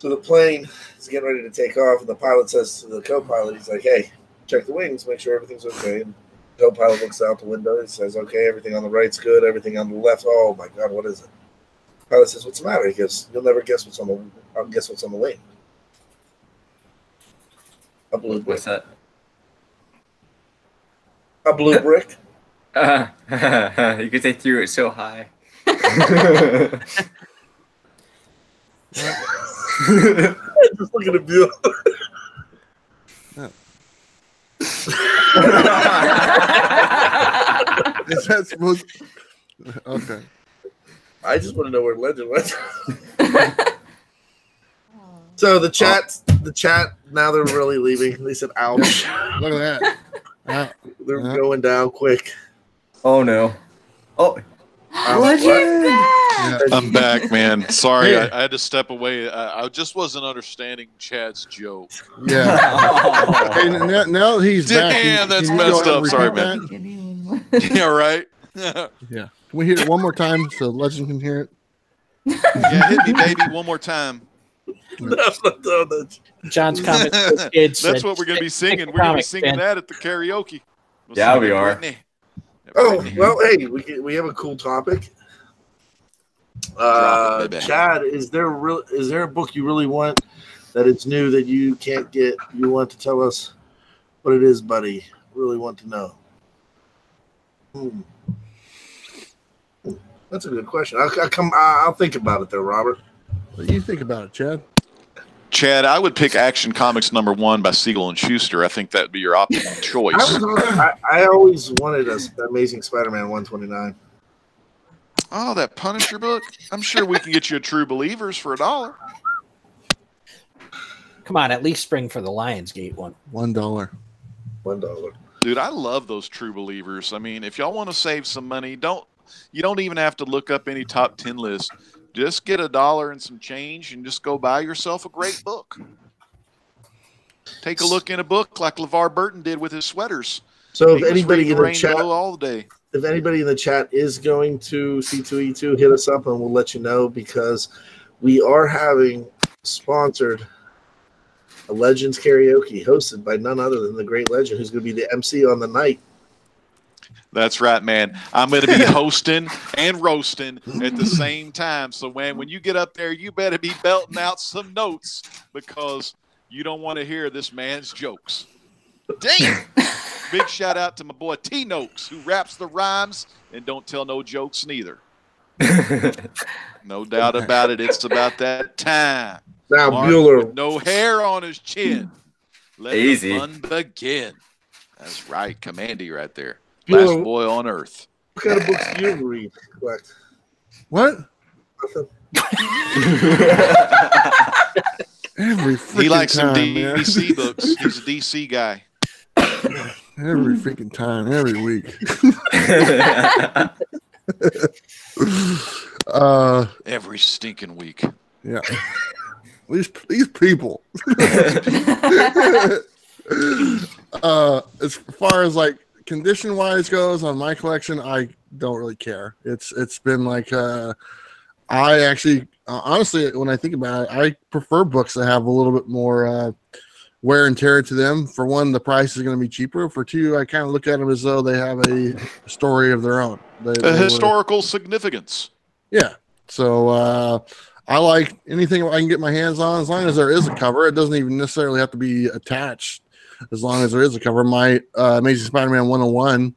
So the plane is getting ready to take off, and the pilot says to the co-pilot, he's like, hey, check the wings, make sure everything's okay. And the co-pilot looks out the window and says, okay, everything on the right's good, everything on the left, oh my God, what is it? The pilot says, what's the matter? He goes, you'll never guess what's on the wing. A blue brick. What's that? A blue brick. You could say threw it so high. Just look at the view. Is that supposed? Okay. I just want to know where Legend went. So the chat. Now they're really leaving. They said, "Ouch!" Look at that. They're going down quick. Oh no! Oh, Legend back! I'm back, man. Sorry, Yeah. I had to step away. I just wasn't understanding Chad's joke. Yeah. And now that he's back. Damn, that's can you messed go up. ahead and Sorry, repeat man. that? Yeah, right? Yeah. Can we hear it one more time so Legend can hear it? Yeah, hit me, baby, one more time. John's comic book kids. That's said, what we're going to be "Stick singing. to We're going to be comics, singing man." that at the karaoke. Yeah, sing we that are. Britney. That Oh Britney. well, hey, we have a cool topic. Drop it, baby. Chad, is there a book you really want that it's new that you can't get? You want to tell us what it is, buddy? Really want to know. That's a good question. I'll think about it, though, Robert. What do you think about it, Chad? Chad, I would pick Action Comics #1 by Siegel and Schuster. I think that would be your optimal choice. I always wanted an Amazing Spider-Man 129. Oh, that Punisher book? I'm sure we can get you a True Believers for $1. Come on, at least spring for the Lionsgate one. $1. $1. Dude, I love those True Believers. I mean, if y'all want to save some money, you don't even have to look up any top 10 list. Just get $1 and some change and just go buy yourself a great book. Take a look in a book like LeVar Burton did with his sweaters. So He if was anybody reading in the Rainbow chat, all day. if anybody in the chat is going to C2E2, hit us up and we'll let you know, because we are having sponsored a Legends karaoke hosted by none other than the great Legend, who's going to be the MC on the night. That's right, man. I'm going to be hosting and roasting at the same time. So, man, when you get up there, you better be belting out some notes, because you don't want to hear this man's jokes. Damn! Big shout out to my boy T Noakes, who raps the rhymes and don't tell no jokes neither. No doubt about it. It's about that time. Now, Mark Bueller, with no hair on his chin. Let Easy. the fun begin. That's right, Commandy right there. Bueller, Last boy on earth. what kind of books do you read? Collect? What? Nothing. Every freaking He likes some time, man. DC books. He's a DC guy. Every freaking time, every week. Every stinking week. Yeah. These people. As far as like condition wise goes on my collection, I don't really care. It's been like I actually honestly, when I think about it, I prefer books that have a little bit more wear and tear to them. For one, the price is going to be cheaper. For two, I kind of look at them as though they have a story of their own. They Historical significance. Yeah. So I like anything I can get my hands on, as long as there is a cover. It doesn't even necessarily have to be attached, as long as there is a cover. My Amazing Spider-Man 101,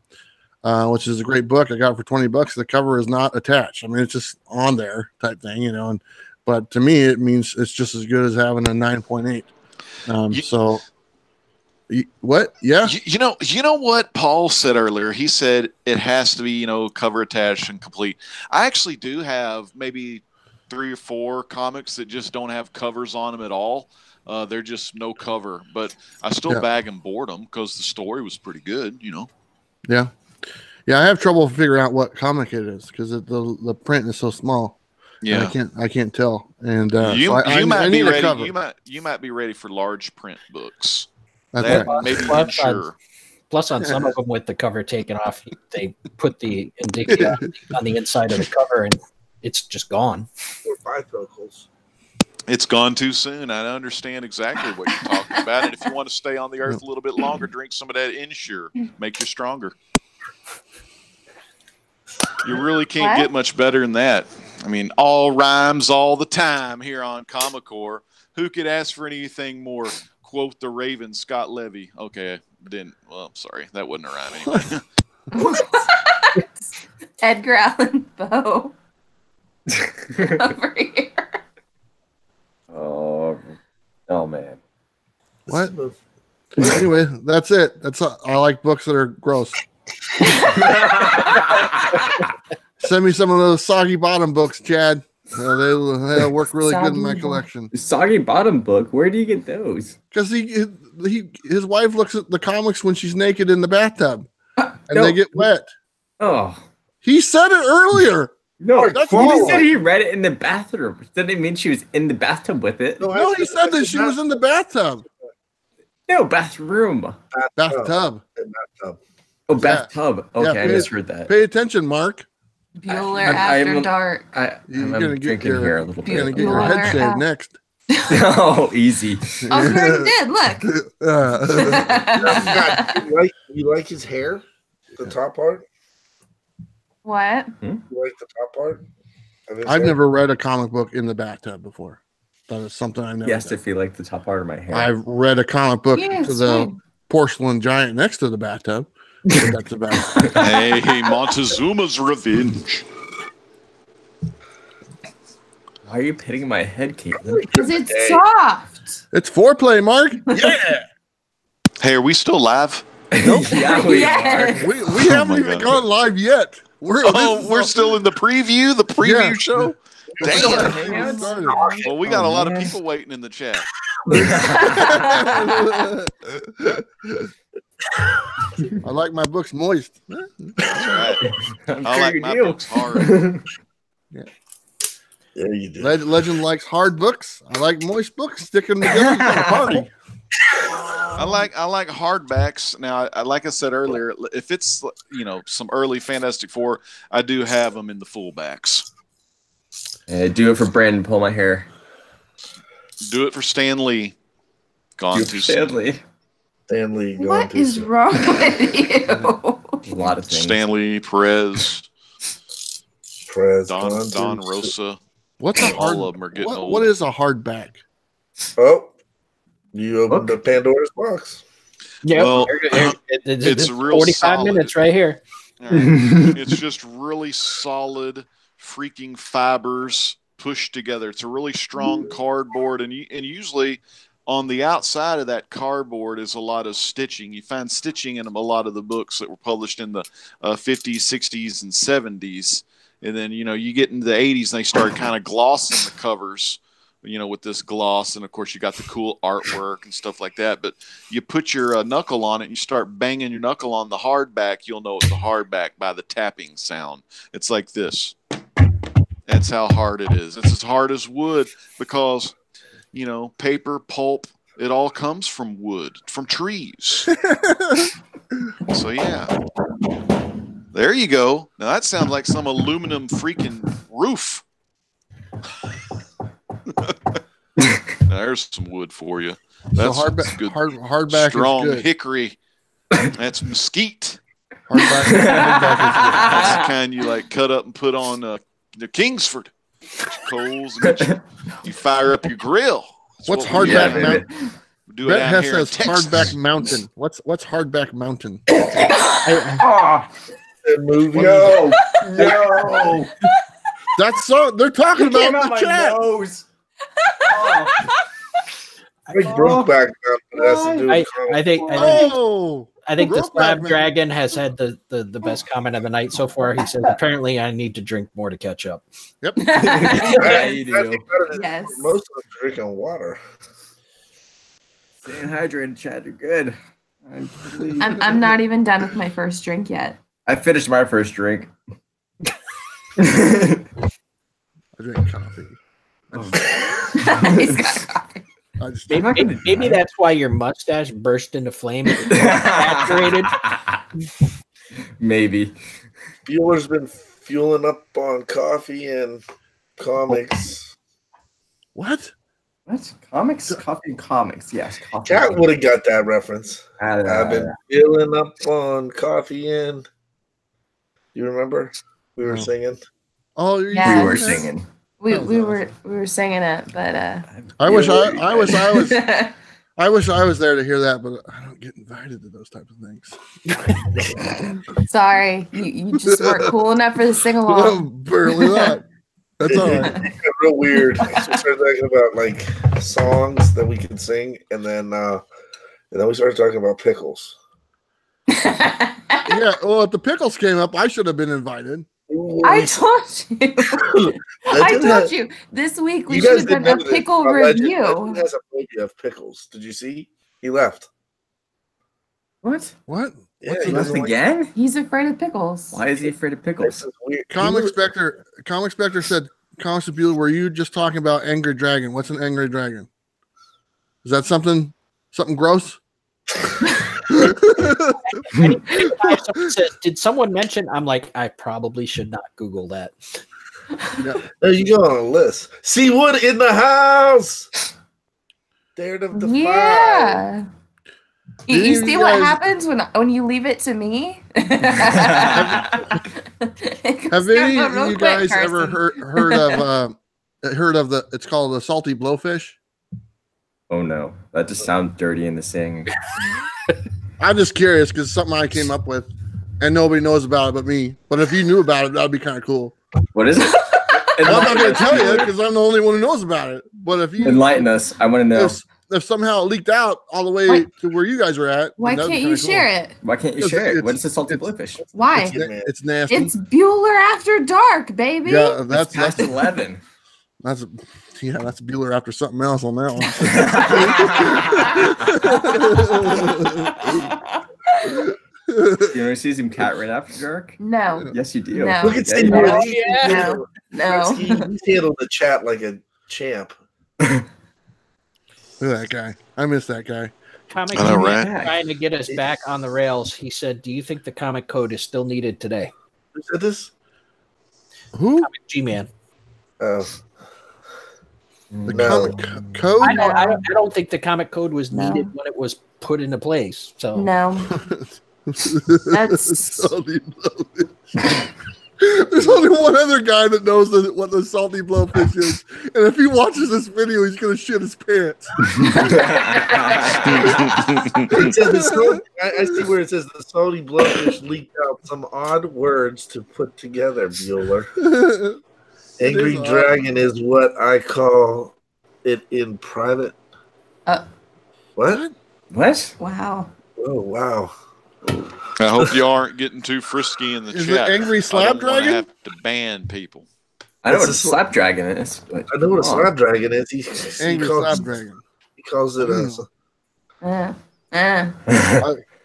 which is a great book, I got it for $20. The cover is not attached. I mean, it's just on there type thing, you know. But to me, it means it's just as good as having a 9.8. What? Yeah. You know what Paul said earlier? He said it has to be, cover attached and complete. I actually do have maybe 3 or 4 comics that just don't have covers on them at all. They're just no cover, but I still bag and board them because the story was pretty good, Yeah. Yeah, I have trouble figuring out what comic it is because the print is so small. Yeah, I can't tell. And you might need be a ready. cover. You might be ready for large print books. That's That right. maybe sure. Plus, on some of them with the cover taken off, they put the insignia on the inside of the cover, and it's just gone. Or bifocals. It's gone too soon. I understand exactly what you're talking about. And if you want to stay on the earth a little bit longer, drink some of that Ensure. Make you stronger. You really can't get much better than that. I mean, all rhymes all the time here on Comicore. Who could ask for anything more? Quote the Raven, Scott Levy. Okay, didn't. Well, sorry. That wasn't a rhyme anyway. Edgar Allan Poe. Over here. Oh man. What? Anyway, that's it. I like books that are gross. Send me some of those Soggy Bottom books, Chad. They'll work really good in my collection. Soggy Bottom book. Where do you get those? Because his wife looks at the comics when she's naked in the bathtub, and they get wet. Oh, he said it earlier. No, he said he read it in the bathroom. Didn't mean she was in the bathtub with it. No, he said that she was in the bathtub. No, bathroom. Bathtub. Oh, bathtub. Okay, I misheard that. Pay attention, Mark. Bueller After Dark. You're gonna get here a little bit. You're gonna get your head shaved next. Oh, easy. Oh, you already did. Look. You like his hair? The top part? What? You like the top part? I've never read a comic book in the bathtub before. That is something I've never Yes, done. if you like the top part of my hair. I've read a comic book Yes, to the porcelain giant next to the bathtub. But that's about it. Hey, Montezuma's Revenge. Why are you pitting my head, Caitlin? Because it's soft. It's foreplay, Mark. Yeah. Hey, are we still live? Nope. Yeah, we Yes. are. We haven't even gone live yet. We're still in the preview Yeah. show? Damn. Started. Well, we got a lot of people waiting in the chat. I like my books moist. That's right. I like my books hard. Yeah, you do. Legend likes hard books. I like moist books. Stick them together at a party. I like hardbacks. Now, like I said earlier, if it's some early Fantastic Four, I do have them in the fullbacks. Do it for Brandon. Pull my hair. Do it for Stan Lee. Gone too soon. Stanley. What is wrong with you? A lot of things. Stanley, Perez, Don Don Rosa. What's a hard? All of them are getting old. What is a hardback? Oh, you opened the Pandora's box. Yeah, Well, it's real 45 solid. minutes right here. All right. It's just really solid freaking fibers pushed together. It's a really strong cardboard, and usually on the outside of that cardboard is a lot of stitching. You find stitching in a lot of the books that were published in the 50s, 60s, and 70s. And then, you get into the 80s and they start kind of glossing the covers, with this gloss. And, of course, you got the cool artwork and stuff like that. But you put your knuckle on it and you start banging your knuckle on the hardback. You'll know it's a hardback by the tapping sound. It's like this. That's how hard it is. It's as hard as wood because, paper, pulp, it all comes from wood, from trees. So, yeah. There you go. Now, that sounds like some aluminum freaking roof. There's some wood for you. That's good. Hardback strong is good. hickory. That's mesquite. Hardback That's the kind you cut up and put on the Kingsford. Coals and you fire up your grill. That's What's what we hardback do. mountain? Do it Brett down Hess here in says Texas. hardback mountain. What's hardback mountain? Movie. No. That's so they're talking about in the chat. Like Brokeback Mountain. I think Oh, the Brokeback Slab Mountain. Dragon has had the best comment of the night so far. He says, apparently I need to drink more to catch up. Yep. Yeah, you do. Yes. Most of them drinking water. Staying hydrated, Chad. You're good. I'm not even done with my first drink yet. I finished my first drink. I drink coffee. He's got coffee. I just Maybe that's why your mustache burst into flame. It was saturated. Maybe. Bueller's been fueling up on coffee and comics. what? What? Comics? Coffee and comics. Yes. Coffee. Cat would have got that reference. I've been Uh, filling up on coffee and you remember we were No. singing. Oh, Yeah. we were singing. We were singing it, but I wish I was there to hear that, but I don't get invited to those type of things. sorry, you just weren't cool enough for the sing along. Barely that. That's all right. It got real weird. So we started talking about like songs that we could sing, and then we started talking about pickles. Yeah. Well, if the pickles came up, I should have been invited. I told you. I told you this week we should have done a pickle review. Legend has a phobia of pickles. Did you see? He left. What? What? Yeah, What's he the- Left doesn't like again? He's afraid of pickles. Why is he afraid of This pickles? is weird. Comic Spectre said, Comics of Bueller, were you just talking about angry dragon? What's an angry dragon? Is that something gross? Anytime someone says, did someone mention? I'm like, I probably should not Google that. There you go on a list. Seawood in the house. Dare to defy. Yeah. You Did see you what guys- happens when you leave it to me? Have any of you guys ever heard of the? It's called the salty blowfish. Oh no, that just sounds dirty in the sing. I'm just curious because it's something I came up with, and nobody knows about it but me. But if you knew about it, that'd be kind of cool. What is it? Well, I'm not going to tell you because I'm the only one who knows about it. But if you Enlighten us. I want to know. if somehow it leaked out all the way Why- to where you guys were at, Why then that'd be can't you kinda cool. share it? Why can't you It's- share it? it's- What is the salty blowfish? Why? It's nasty. It's Bueller After Dark, baby. Yeah, That's past 11. that's Bueller after something else on that one. You want to see some KATREN after dark? No, Yes, you do. No. Look at Yeah, you Seawood. do. no, no. He handled the chat like a champ. Look at that guy. I miss that guy. Comic I know, Code right? trying to get us back on the rails. He said, "Do you think the comic code is still needed today?" Who said this? Who? G-Man. Oh, The No. comic code? I don't think the comic code was No. needed when it was put into place. So No. That's- Salty blowfish. There's only one other guy that knows what the salty blowfish is, and if he watches this video, he's gonna shit his pants. It says I see where it says the salty blowfish leaked out some odd words to put together, Bueller. Angry is odd. Dragon is what I call it in private. What? What? Wow. Oh, wow. I hope you aren't getting too frisky in the Is it chat. angry I slab don't wanna dragon? have to ban people. I know It's what a a slap dragon is. But I know what a come on. slab dragon is. He Angry calls, slab dragon. He calls it a.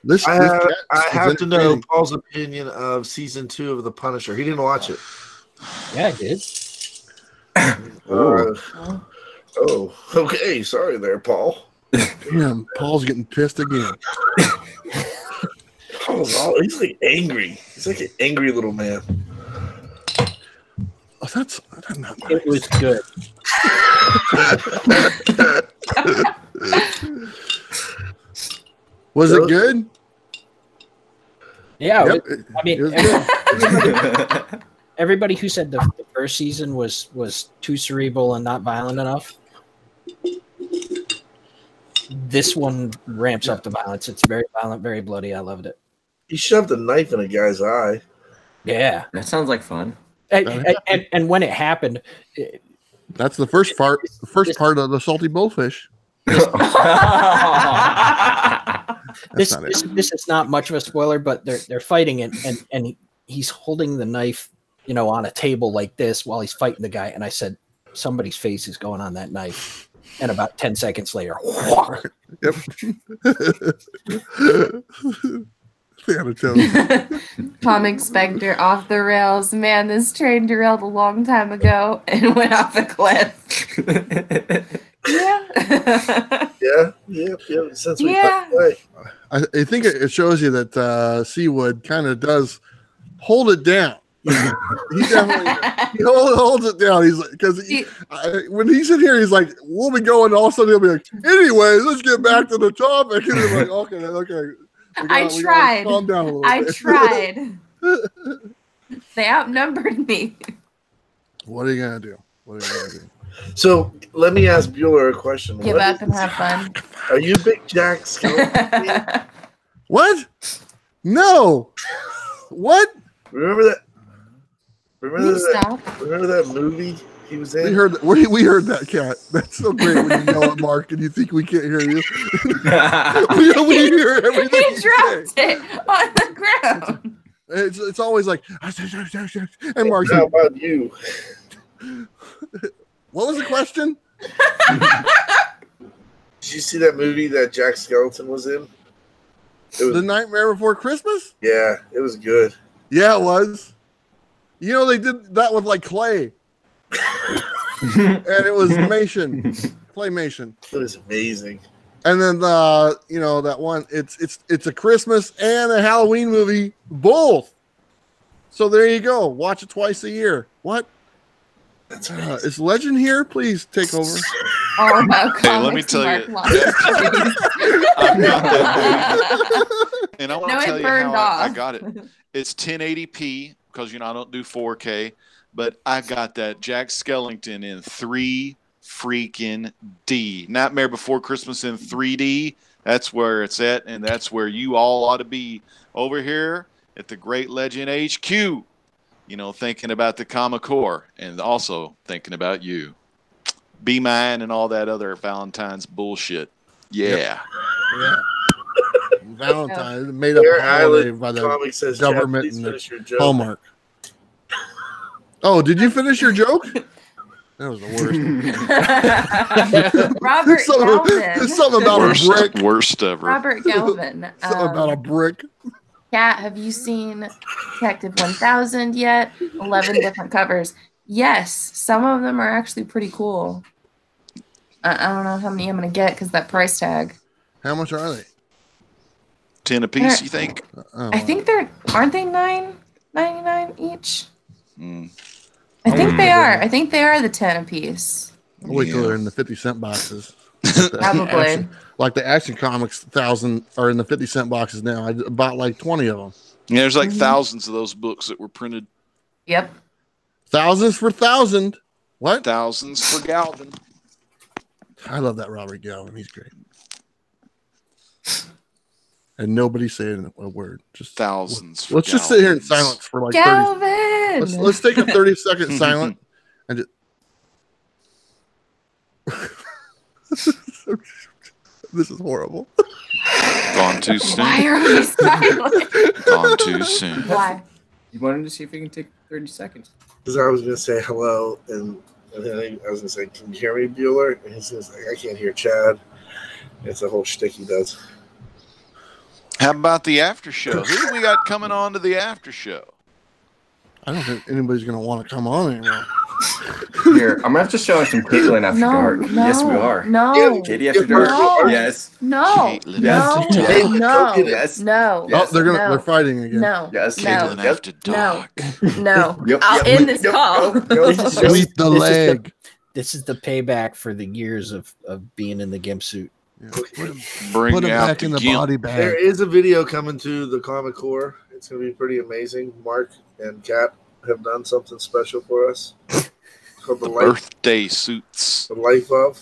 This I cat have is to know entertaining. Paul's opinion of season 2 of The Punisher. He didn't watch it. yeah, I did. Okay. Sorry there, Paul. Damn, Paul's getting pissed again. He's like angry. He's like an angry little man. Oh, that's not nice. It was good. Was it good? Yeah, Yep, I mean, it was good. everybody who said the first season was too cerebral and not violent enough. This one ramps up the violence. It's very violent, very bloody. I loved it. He shoved a knife in a guy's eye. Yeah, That sounds like fun. and when it happened, That's the first part. The first part of the salty blowfish. this not it. this is not much of a spoiler, but they're fighting and he's holding the knife, on a table like this while he's fighting the guy. And I said, somebody's face is going on that knife. And about 10 seconds later, Yep. Indiana Jones. Comic Spectre off the rails. Man, this train derailed a long time ago and went off a cliff. Yeah. Yeah. Since we Yeah. cut away. I think it shows you that Seawood kind of does hold it down. He definitely he holds it down. He's like, because when he's in here, he's like, we'll be going. All of a sudden, he'll be like, anyways, let's get back to the topic. And he's like, okay. I tried. Calm down a little I bit. tried. They outnumbered me. What are you gonna do? So let me ask Bueller a question. Give What up is- and have fun. Are you a big Jack Skellington fan? What? No. What? Remember that? Can you stop? Remember that movie he was in? We heard that, Cat. That's so great when you yell at Mark and you think we can't hear you. we hear everything. He dropped it on the ground. It's always like, and Mark's How like, about you? what was the question? Did you see that movie that Jack Skellington was in? It was, The Nightmare Before Christmas? yeah, it was good. Yeah, it was. You know, they did that with like clay. And it was claymation. It was amazing. And then you know, that one, it's a Christmas and a Halloween movie, both. So there you go. Watch it twice a year. What? That's Is Legend here? Please take over. All about Hey, let me comics, tell Mark you. Lawson. I've got that movie. And I want No, to it tell you burned how I off. got it. It's 1080p because, you know, I don't do 4K, but I got that Jack Skellington in 3 freaking D. Nightmare Before Christmas in 3D. That's where it's at, and that's where you all ought to be over here at the Great Legend HQ. You know, thinking about the Comic Core and also thinking about you. Be mine and all that other Valentine's bullshit. Yeah. Yeah. Valentine made up Bear holiday Island by the comic says, government Jeff, please and finish the your joke. Hallmark. Oh, did you finish your joke? That was the worst. Robert Galvin. Something about a brick. Worst ever. Robert Galvin. Something about a brick. Kat, have you seen Detective 1000 yet? 11 different covers. Yes, some of them are actually pretty cool. I don't know how many I'm going to get because that price tag. How much are they? 10 apiece, you think? I think aren't they $9.99 each? Mm. I think they are. I think they are the 10 apiece. I'll wait till Yeah. they're in the 50-cent boxes. Probably. Like the Action Comics 1000 are in the 50-cent boxes now. I bought like 20 of them. Yeah, there's like thousands of those books that were printed. Yep. Thousands for 1,000. What? Thousands for Galvin. I love that Robert Galvin. He's great. And nobody saying a word. Just Thousands. For let's just sit here in Galvins. silence for like 30. Galvin! Let's take a 30-second silent and just. This is horrible. Gone too soon. Why are we silent? Gone too soon. Why? You wanted to see if we can take 30 seconds. Because I was going to say hello, and then I was going to say, can you hear me, Bueller? And he's like, I can't hear Chad. It's a whole shtick he does. How about the after show? Who do we got coming on to the after show? I don't think anybody's going to want to come on anymore. Here, I'm gonna have to show us some Caitlin after No, dark. no. Yes, we are. No. Katie after No. dark. Yes. No. Caitlin No. after dark. Hey, No. go get it. Yes. No. Yes. Oh, No. they're fighting again. No. Yes. No. Caitlin Yep. after dark. No. Yep, I'll yep, end this yep, call. go. Sweep the leg. This is the payback for the years of being in the gimp suit. Yeah. Bring Put him out back the in the gimp. body There bag. is a video coming to the Comic Core. It's going to be pretty amazing. Mark and Kat have done something special for us. It's called The birthday suits. The Life of.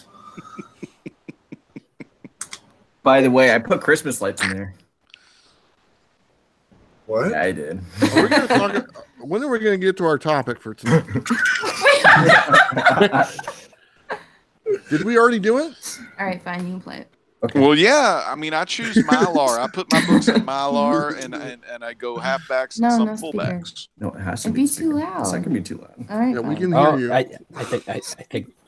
By the way, I put Christmas lights in there. What? Yeah, I did. Are we gonna talk, when are we going to get to our topic for tonight? Did we already do it? All right, fine. You can play it. Okay. Well, yeah. I mean, I choose Mylar. I put my books in Mylar, and I go halfbacks and No, some no speaker. fullbacks. No, it has to It'd be. be too loud. It's not gonna be too loud. All right. Yeah, we fine. can Oh, hear you. I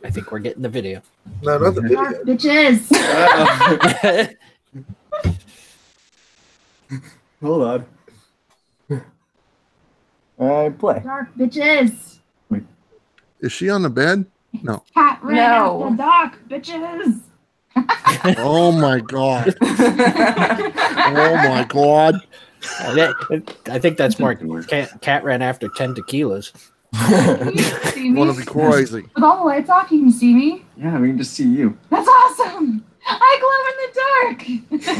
think we're getting the video. No, not the video. Dark bitches. Hold on. Play. Dark bitches. Is she on the bed? No. KATREN after dark bitches. Oh my god. Oh my god. I think that's more cat ran after 10 tequilas. Can you see me? Want to be crazy? With all the lights off, can you see me? Yeah, we can just see you. That's awesome! I glow in the dark!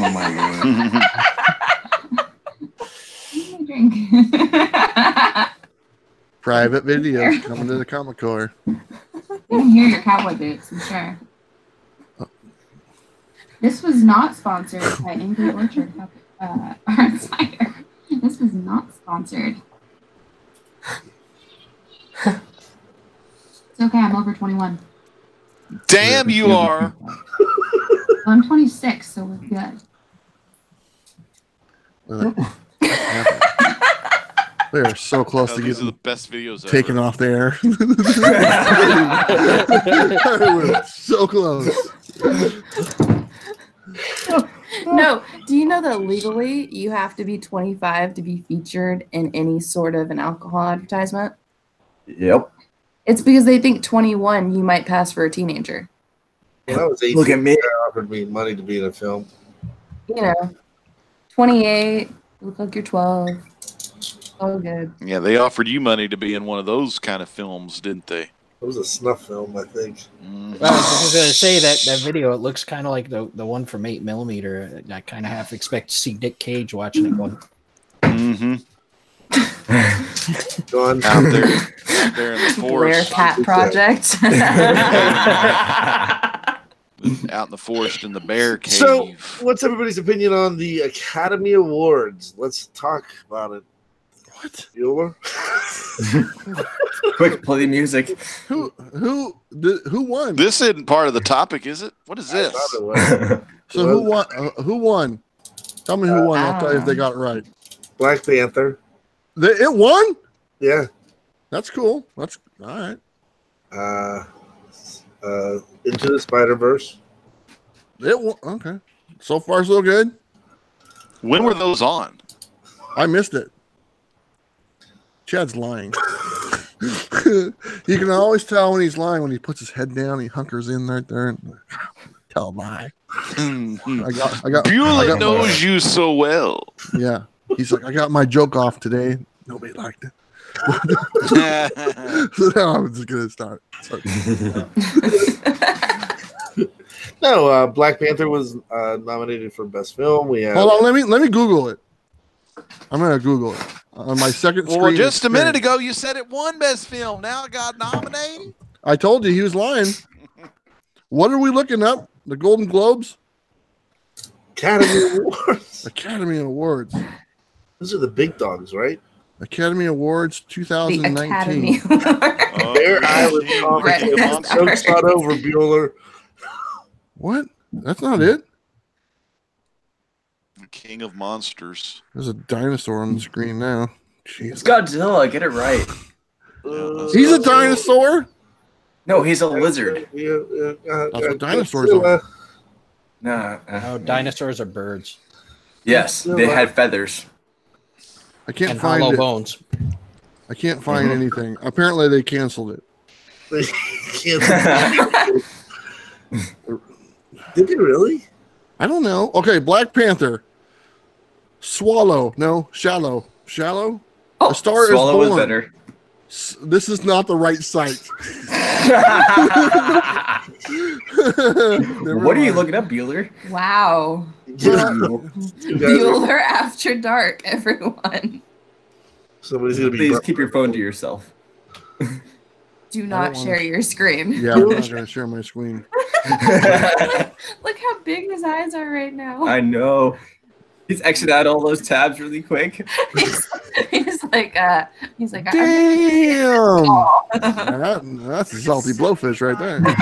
Oh my god. Give me a drink. Private videos coming to the Comic Core. You can hear your cowboy boots, I'm sure. This was not sponsored by Angry Orchard Art Cider. This was not sponsored. It's okay, I'm over 21. Damn, you are. I'm 26, so we're good. They are so close to These are the getting best videos taken ever. off the air. We're so close. No, do you know that legally you have to be 25 to be featured in any sort of an alcohol advertisement? Yep. It's because they think 21 you might pass for a teenager. When I was 18, Look at me. they offered me money to be in a film. You know, 28, look like you're 12. Oh, good. Yeah, they offered you money to be in one of those kind of films, didn't they? It was a snuff film, I think. Mhm. Well, I was going to say that video, it looks kind of like the one from 8mm. I kind of half expect to see Nick Cage watching it going, Mhm. Gone. Out there in the Blair forest. Cat Project. Out in the forest in the bear cave. So, what's everybody's opinion on the Academy Awards? Let's talk about it. What? Bueller? Quick, play the music. Who won? This isn't part of the topic, is it? What is I this? thought it was. So who won? Who won? Tell me who won. I'll tell you if they got it right. Black Panther. It won. Yeah. That's cool. That's all right. Into the Spider-Verse. It won. Okay. So far, so good. When were those on? I missed it. Chad's lying. You can always tell when he's lying when he puts his head down. He hunkers in right there and tell a lie. Mhm. I got. Bueller knows you so well. Yeah. He's like, I got my joke off today. Nobody liked it. So now I'm just gonna start. No, Black Panther was nominated for Best Film. We have. Hold on, let me Google it. I'm gonna Google it on my second screen. Well, just a minute ago, you said it won Best Film. Now it got nominated. I told you he was lying. What are we looking up? The Golden Globes? Academy Awards. Academy Awards. Those are the big dogs, right? Academy Awards The 2019. Academy. Bear Island Right. Comics. Joke's not over, Bueller. What? That's not it. King of Monsters. There's a dinosaur on the screen now. It's Jeez. Godzilla. Get it right. He's a dinosaur? No, he's a lizard. That's what dinosaurs are. Nah. oh, dinosaurs are birds Yes, they had feathers. I can't and find hollow it. bones. I can't find anything. Apparently they canceled it. Did they really? I don't know. Okay, Black Panther. Swallow. No, Shallow. Shallow? Oh, A Star Swallow is was Born. better. This is not the right site. What are you looking up, Bueller? Wow. Bueller After Dark, everyone. Somebody's gonna be. Please keep your phone to yourself. Do not share your screen. Yeah, I'm not going to share my screen. Look how big his eyes are right now. I know. He's exited out all those tabs really quick. he's like, Damn! That's a salty blowfish right there. 19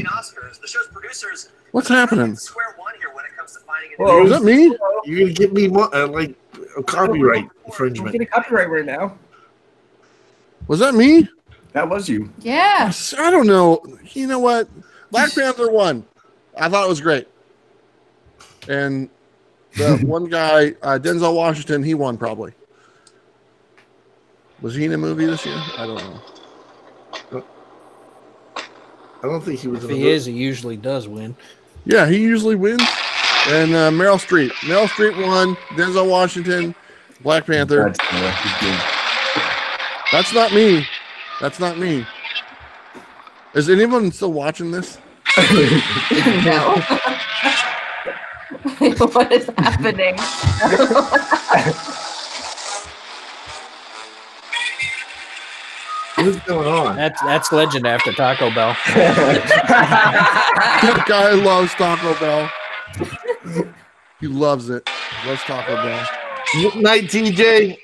Oscars. The show's producers What's happening? swear one here when it comes to finding Whoa. Is that me? You're gonna get me like a copyright I'm infringement. getting copyright right now. Was that me? That was you. yeah. I don't know. You know what? Black Panther won. I thought it was great. And the one guy, Denzel Washington, he won probably. Was he in a movie this year? I don't know. I don't think he was. If in he the is, he usually does win. Yeah, he usually wins. And Meryl Streep. Meryl Streep won. Denzel Washington, Black Panther. That's not me. That's not me. Is anyone still watching this? No. What is happening? What's going on? That's legend after Taco Bell. That guy loves Taco Bell. He loves it. Loves Taco Bell. Good night, TJ.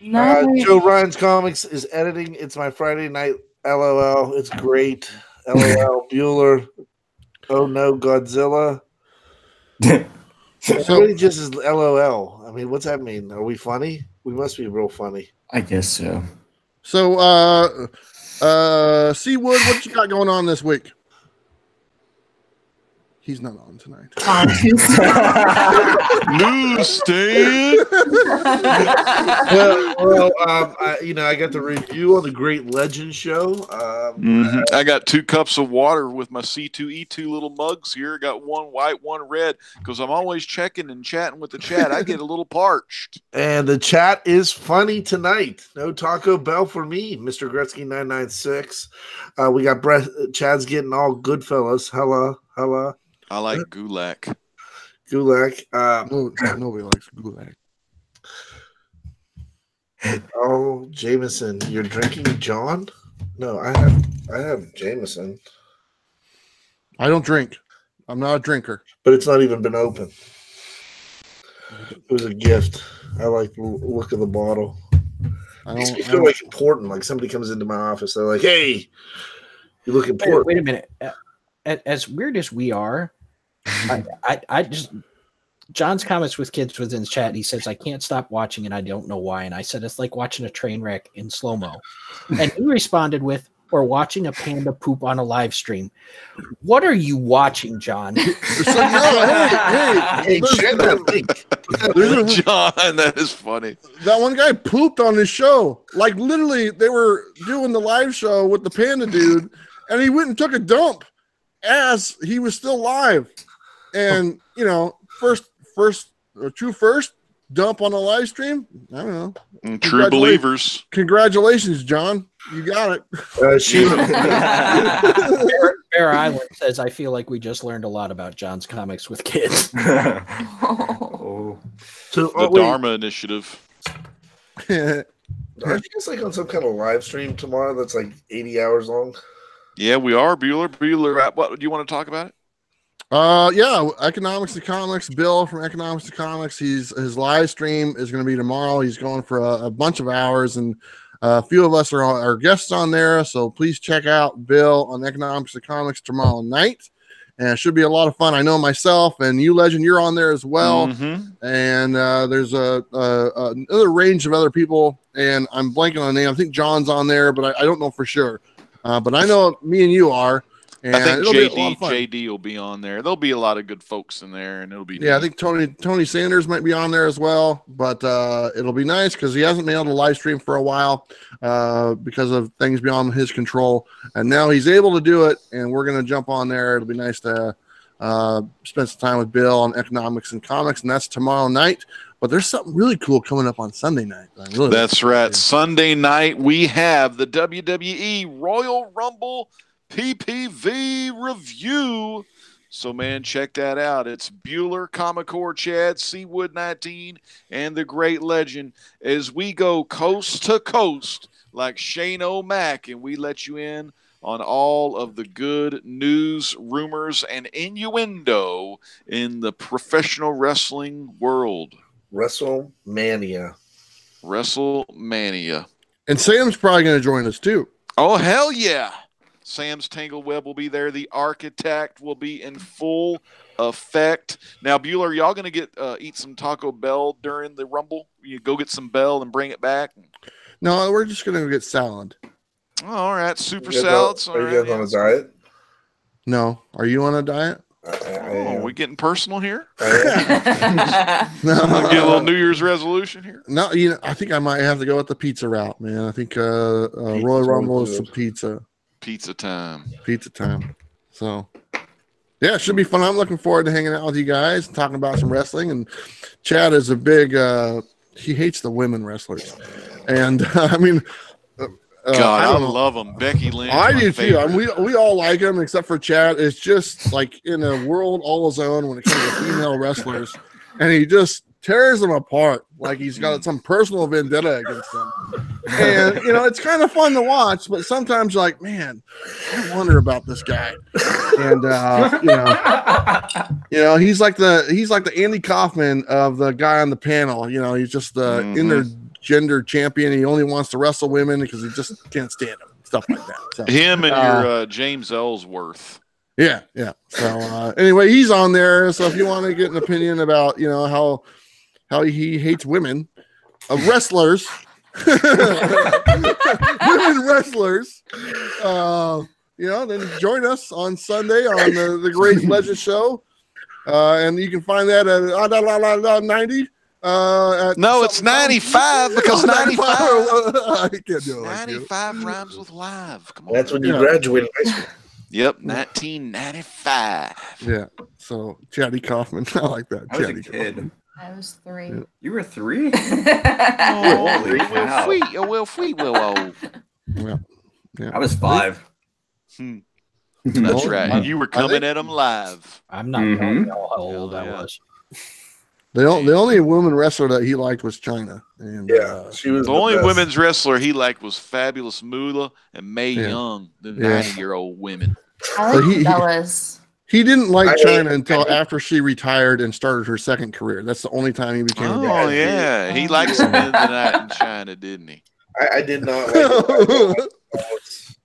No. Joe Ryan's Comics is editing. It's my Friday night. LOL. It's great. LOL. Bueller. Oh no, Godzilla. Everybody just is LOL. I mean, what's that mean? Are we funny? We must be real funny. I guess so. So, Seawood, what you got going on this week? He's not on tonight. Newsstand. I got the review on the Great Legend show. I got 2 cups of water with my C2E2 little mugs here. Got one white, one red, because I'm always checking and chatting with the chat. I get a little parched. And the chat is funny tonight. No Taco Bell for me, Mr. Gretzky 996. We got Chad's getting all Goodfellas. Hello. I like Gulak. Nobody likes Gulak. Oh, Jameson, you're drinking John? No, I have Jameson. I don't drink. I'm not a drinker. But it's not even been open. It was a gift. I like the look of the bottle. Makes me feel like important. Like somebody comes into my office, they're like, "Hey, you look important." Wait a minute. As weird as we are, I just John's Comments with Kids was in the chat. He says, I can't stop watching and I don't know why. And I said, it's like watching a train wreck in slow-mo. And he responded with, or watching a panda poop on a live stream. What are you watching, John? Hey, share that link. John, that is funny. That one guy pooped on his show. Like literally, they were doing the live show with the panda dude, and he went and took a dump as he was still live. And first dump on a live stream. I don't know. True believers. Congratulations, John. You got it. Bear Island says, I feel like we just learned a lot about John's Comics with Kids. So, the Dharma Initiative. Aren't you guys like on some kind of live stream tomorrow that's like 80 hours long? Yeah, we are. Bueller, what do you want to talk about it? Yeah, Economics to Comics. Bill from Economics to Comics. His live stream is going to be tomorrow. He's going for a bunch of hours, and a few of us are guests on there. So please check out Bill on Economics to Comics tomorrow night, and it should be a lot of fun. I know myself and you, Legend, you're on there as well. And there's another range of other people, and I'm blanking on the name. I think John's on there, but I don't know for sure. But I know me and you are. And I think JD will be on there. There'll be a lot of good folks in there, and it'll be I neat. think Tony Sanders might be on there as well. But it'll be nice because he hasn't been able to live stream for a while because of things beyond his control, and now he's able to do it. And we're gonna jump on there. It'll be nice to spend some time with Bill on Economics and Comics, and that's tomorrow night. But there's something really cool coming up on Sunday night. That's right. Sunday night we have the WWE Royal Rumble PPV review. So, man, check that out. It's Bueller, Comic Core Chad, Seawood 19, and the Great Legend as we go coast to coast like Shane O'Mac, and we let you in on all of the good news, rumors, and innuendo in the professional wrestling world. WrestleMania. And Sam's probably going to join us, too. Oh, hell yeah. Sam's Tangled Web will be there. The Architect will be in full effect. Now, Bueller, y'all going to get eat some Taco Bell during the Rumble? You go get some Bell and bring it back? No, we're just going to get salad. Oh, all right. Super salads. Are you guys on a diet? No. Are you on a diet? Are we getting personal here? No. Get a little New Year's resolution here. No, I think I might have to go with the pizza route, man. I think Royal Rumble is some pizza. Pizza time. So, Yeah, it should be fun. I'm looking forward to hanging out with you guys, talking about some wrestling. And Chad is a big, he hates the women wrestlers. And I mean, God, I don't know. love them. Becky Lynch. I my do too. favorite. I mean, we all like him except for Chad. It's just like in a world all his own when it comes to female wrestlers, and he just tears them apart like he's got some personal vendetta against them. And you know, it's kind of fun to watch, but sometimes you're like, man, I wonder about this guy. And you know, he's like the Andy Kaufman of the guy on the panel. You know, he's just the intergender champion. He only wants to wrestle women because he just can't stand them. Stuff like that. So, Him and your James Ellsworth. Yeah. So anyway, he's on there. So if you want to get an opinion about, you know, how he hates women, wrestlers, women wrestlers, you know, then join us on Sunday on the Great Legend Show, and you can find that at 90. No, it's 95 because 95. I can't do it. 95 rhymes with live. Come on. That's when you graduated high school. Yep, 1995. Yeah. So Chatty Kaufman, I like that. I was a Chatty kid. Kaufman. I was 3. Yeah. You were 3? Oh, Holy cow. Yeah. I was 5. That's right. You were coming at them live. I'm not telling y'all how old I was. The only woman wrestler that he liked was China. And, she was The only best. women's wrestler he liked was Fabulous Moolah and Mae Young, the 90-year-old women. I But like he- Bella's. He didn't like China until after she retired and started her second career. That's the only time he became. Oh, yeah. He liked some men tonight in China, didn't he? I did not like it.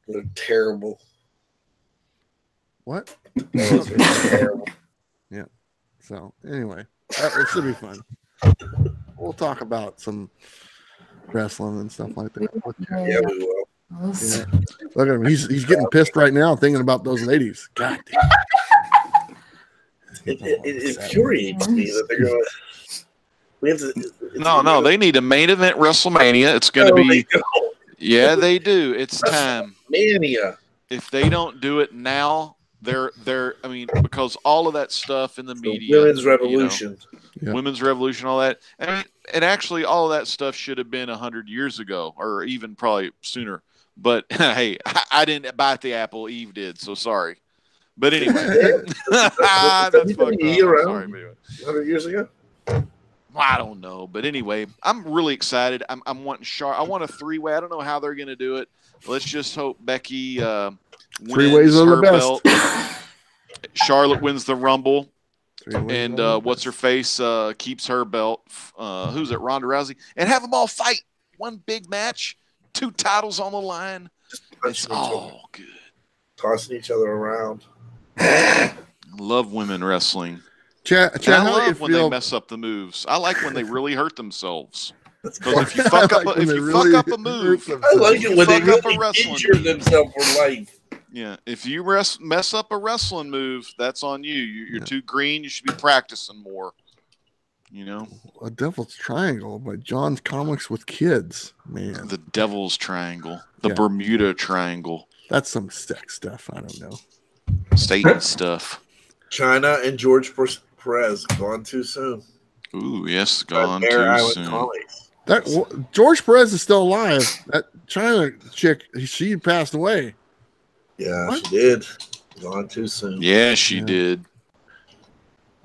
They're terrible. What? Those are terrible. Yeah. So anyway, it should be fun. We'll talk about some wrestling and stuff like that. Yeah, we will. Yeah. Look at him. He's getting pissed right now thinking about those ladies. God damn. It infuriates me that they're going. We have to. No, they need a main event WrestleMania. It's going to be. Yeah, they do. It's time. Mania. If they don't do it now, they're. I mean, because all of that stuff in the media, Women's Revolution. Women's Revolution, all that. I mean, and actually, all of that stuff should have been 100 years ago, or even probably sooner. But hey, I didn't bite the apple. Eve did. So sorry. But anyway, that's fucked up. Sorry, anyway. 100 years ago. I don't know, but anyway, I'm really excited. I'm wanting I want a 3-way. I don't know how they're going to do it. Let's just hope Becky wins 3 ways are the her best. belt. Charlotte wins the Rumble, 3 ways and are the what's her face keeps her belt. Who's it? Ronda Rousey, and have them all fight one big match, 2 titles on the line. It's all good. Tossing each other around. I love women wrestling. Chad, And I how do you love when they feel? mess up the moves. I like when they really hurt themselves. Because if you I fuck up, like if when you they fuck really up a move, hurt I like it when they fuck up a really wrestling injure themselves for life. yeah, if you mess up a wrestling move, that's on you. You're too green. You should be practicing more. You know, A Devil's Triangle by John's Comics with Kids. Man, the Devil's Triangle, the Yeah. Bermuda Triangle, that's some sex stuff. I don't know. Satan stuff. China and George Perez gone too soon. Ooh, yes, gone Bear too Island soon. Comics. George Perez is still alive. That China chick, she passed away. Yeah, What? she did. Gone too soon. Yeah, she Yeah. did.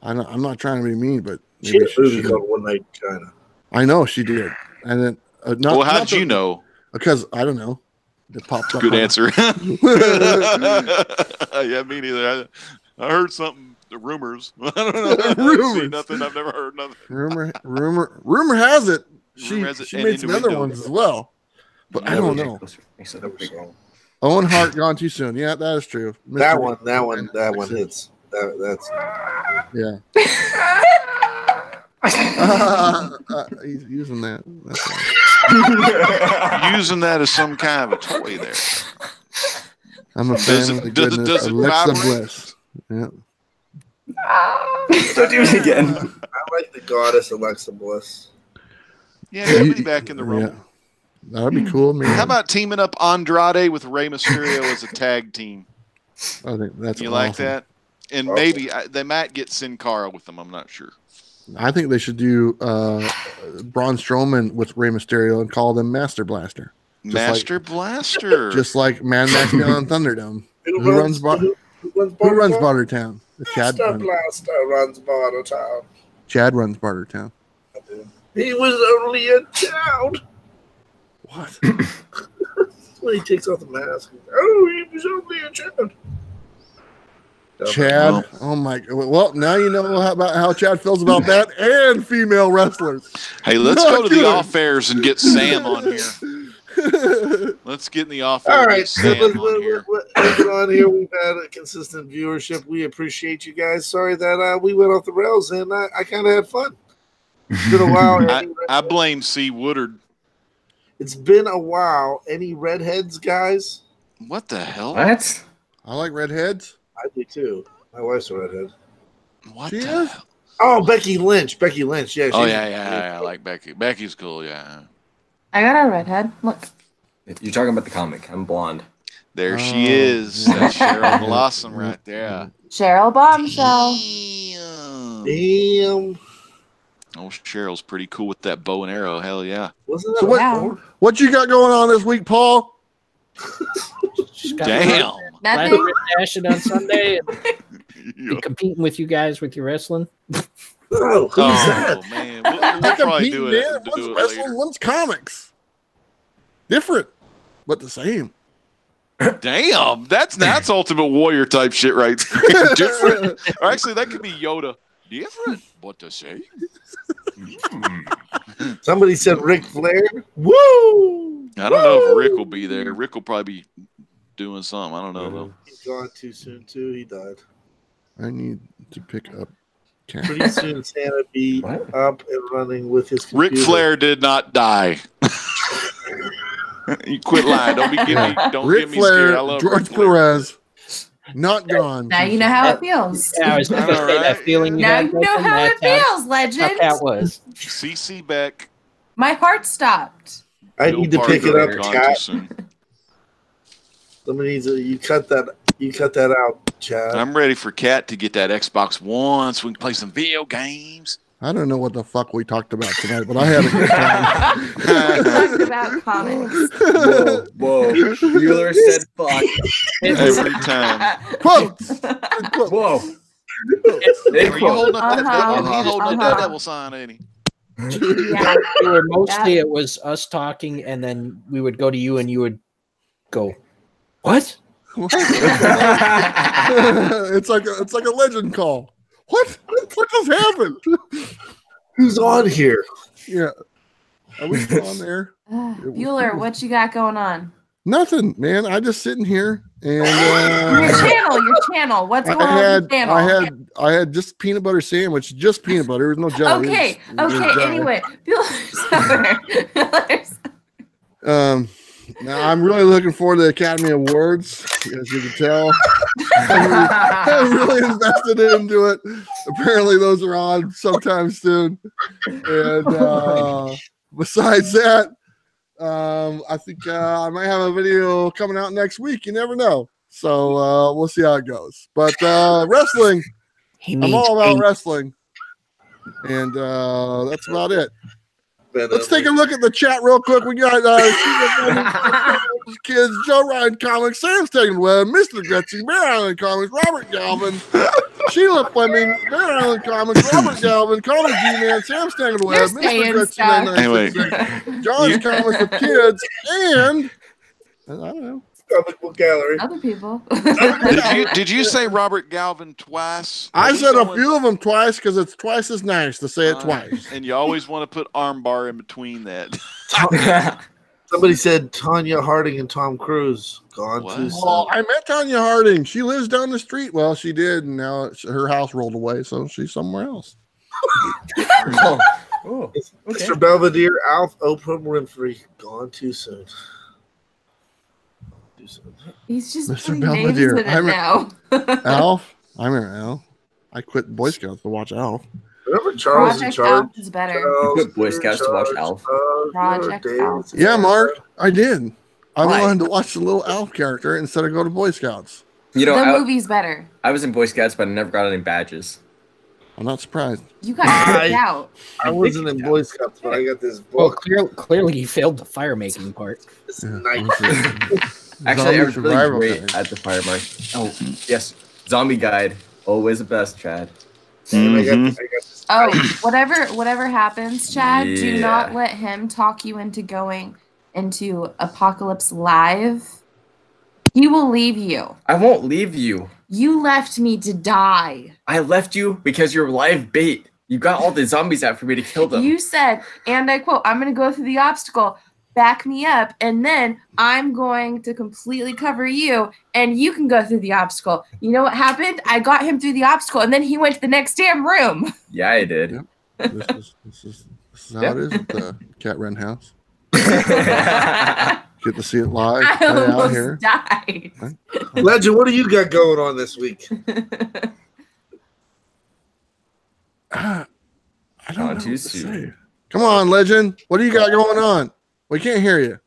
I'm not trying to be mean, but She maybe had a movie called One Night in China. I know she did. And then Well, how did you know? Because I don't know. It popped up. Good on- answer. Yeah, me neither. I heard something. The rumors. I don't know. I haven't Rumors. seen nothing. I've never heard nothing. Rumor has it. She Rumor has it, and made some other innuendo. ones as well. But I don't know. Never saw it. Owen Hart gone too soon. Yeah, that is true. That Mr. one hits. That's Yeah. He's using that. That's right. Using that as some kind of a toy there. I'm a Does fan it- of the does it- goodness. does it Alexa vibrate? Bliss. Yeah. Don't do it again. I like the goddess Alexa Bliss. Yeah, somebody back in the room. Yeah. That'd be cool, man. How about teaming up Andrade with Rey Mysterio as a tag team? I think that's You awesome. like that? And maybe they might get Sin Cara with them. I'm not sure. I think they should do Braun Strowman with Rey Mysterio and call them Master Blaster. Master Blaster. Just like Mad Max Beyond Thunderdome. Who runs Bartertown? Master Blaster runs Bartertown. Chad runs Bartertown. He was only a child. What? When he takes off the mask. Oh, he was only a child. Chad, oh my! Well, now you know about how Chad feels about that and female wrestlers. Hey, let's go to the off airs and get Sam on here. Let's get in the off air. All right, Sam on here. On here, we've had a consistent viewership. We appreciate you guys. Sorry that we went off the rails, and I kind of had fun. It's been a while. I blame C. Woodard. It's been a while. Any redheads, guys? What the hell? What? I like redheads. I do too. My wife's a redhead. What she the is? hell? Oh, Becky Lynch. Becky Lynch. Yeah. Oh yeah. I like Becky. Becky's cool. Yeah. I got a redhead. Look. You're talking about the comic. I'm blonde. There she is. That's Cheryl Blossom right there. Cheryl Bombshell. Damn. Oh, Cheryl's pretty cool with that bow and arrow. Hell yeah. Wasn't So that what you got going on this week, Paul? Damn. Nothing. Dashing on Sunday and be competing with you guys with your wrestling. Oh, who's that? Man. We'll probably do it. One's wrestling, one's comics. Different, but the same. Damn, that's Ultimate Warrior type shit right there. Different. Or actually, that could be Yoda. Different, but the same. Somebody said Ric Flair. Woo! I don't know if Rick will be there. Rick will probably be doing something. I don't know though. He's gone too soon too. He died. I need to pick up. Pretty soon Santa be up and running with his computer. Ric Flair did not die. You quit lying. Don't get me scared. I love George Perez. Not gone. Now you know how it feels. Yeah, I was going to say that feeling. Now you know how it feels, legend. That was. CC Beck. My heart stopped. I need to pick it up, Cat. Somebody needs to. You cut that out, Chad. I'm ready for Cat to get that Xbox One so we can play some video games. I don't know what the fuck we talked about tonight, but I had a good time. We talked about comics. Whoa. Bueller said fuck. Every time. Quotes. Whoa. Are you holding up that devil? He's holding up that devil sign, ain't he? Yeah. Mostly it was us talking, and then we would go to you, and you would go, "What?" It's like a legend call. What just happened? Who's on here? Yeah, are we still on there? Bueller, what you got going on? Nothing, man. I just sitting here and your channel. What's going on with your channel? I had just peanut butter sandwich, just peanut butter. There was no jelly. Okay. Anyway, Bueller's now I'm really looking forward to the Academy Awards, as you can tell. I'm really invested into it. Apparently, those are on sometime soon. And besides that, I think I might have a video coming out next week. You never know. So we'll see how it goes. But wrestling, I'm all about wrestling. And that's about it. Let's take a look at the chat real quick. We got kids, Joe Ryan Comics, Sam Stegenweb, Mr. Gutsy, Bear Island Comics, Robert Galvin, Sheila Fleming, Bear Island Comics, Robert Galvin, Comic G-Man, Sam Stegenweb, Mr. Gutsy, Anyway. John's Comics for Kids, and I don't know. Comic Book Gallery. Other people. Did you say Robert Galvin twice? I said a few of them twice because it's twice as nice to say it twice. And you always want to put armbar in between that. Somebody said Tanya Harding and Tom Cruise gone too soon. Oh, I met Tanya Harding. She lives down the street. Well, she did, and now her house rolled away, so she's somewhere else. Oh, okay. Mr. Belvedere, Alf, Oprah Winfrey, gone too soon. He's just Mr. putting Belvedere. names in it now. Alf. I remember Alf. I quit Boy Scouts to watch Alf. Remember Charles in Project Charge? Alf is better. You quit Boy Scouts to watch Alf. Project Alf. Yeah, Mark, I did. I Why? wanted to watch the little Alf character instead of go to Boy Scouts. You know, The movie's better. I was in Boy Scouts, but I never got any badges. I'm not surprised. You got kicked out. I wasn't in Boy Scouts, but I got this Well, book. clearly you failed the fire making part. This Yeah, night. Actually, I was really survival great guide. at the fire mark. Oh, yes. Zombie guide. Always the best, Chad. And I got Mhm. this Oh, whatever happens, Chad, do Yeah. not let him talk you into going into Apocalypse Live. He will leave you. I won't leave you. You left me to die. I left you because you're live bait. You got all the zombies out for me to kill them. You said, and I quote, I'm going to go through the obstacle, back me up, and then I'm going to completely cover you, and you can go through the obstacle. You know what happened? I got him through the obstacle, and then he went to the next damn room. Yeah, I did. Yep. This is how it is at the KATREN house. Get to see it live. I Play out almost here. died. Legend, what do you got going on this week? I don't know Not what too to soon. say. Come on, Legend. What do you got going on? We can't hear you.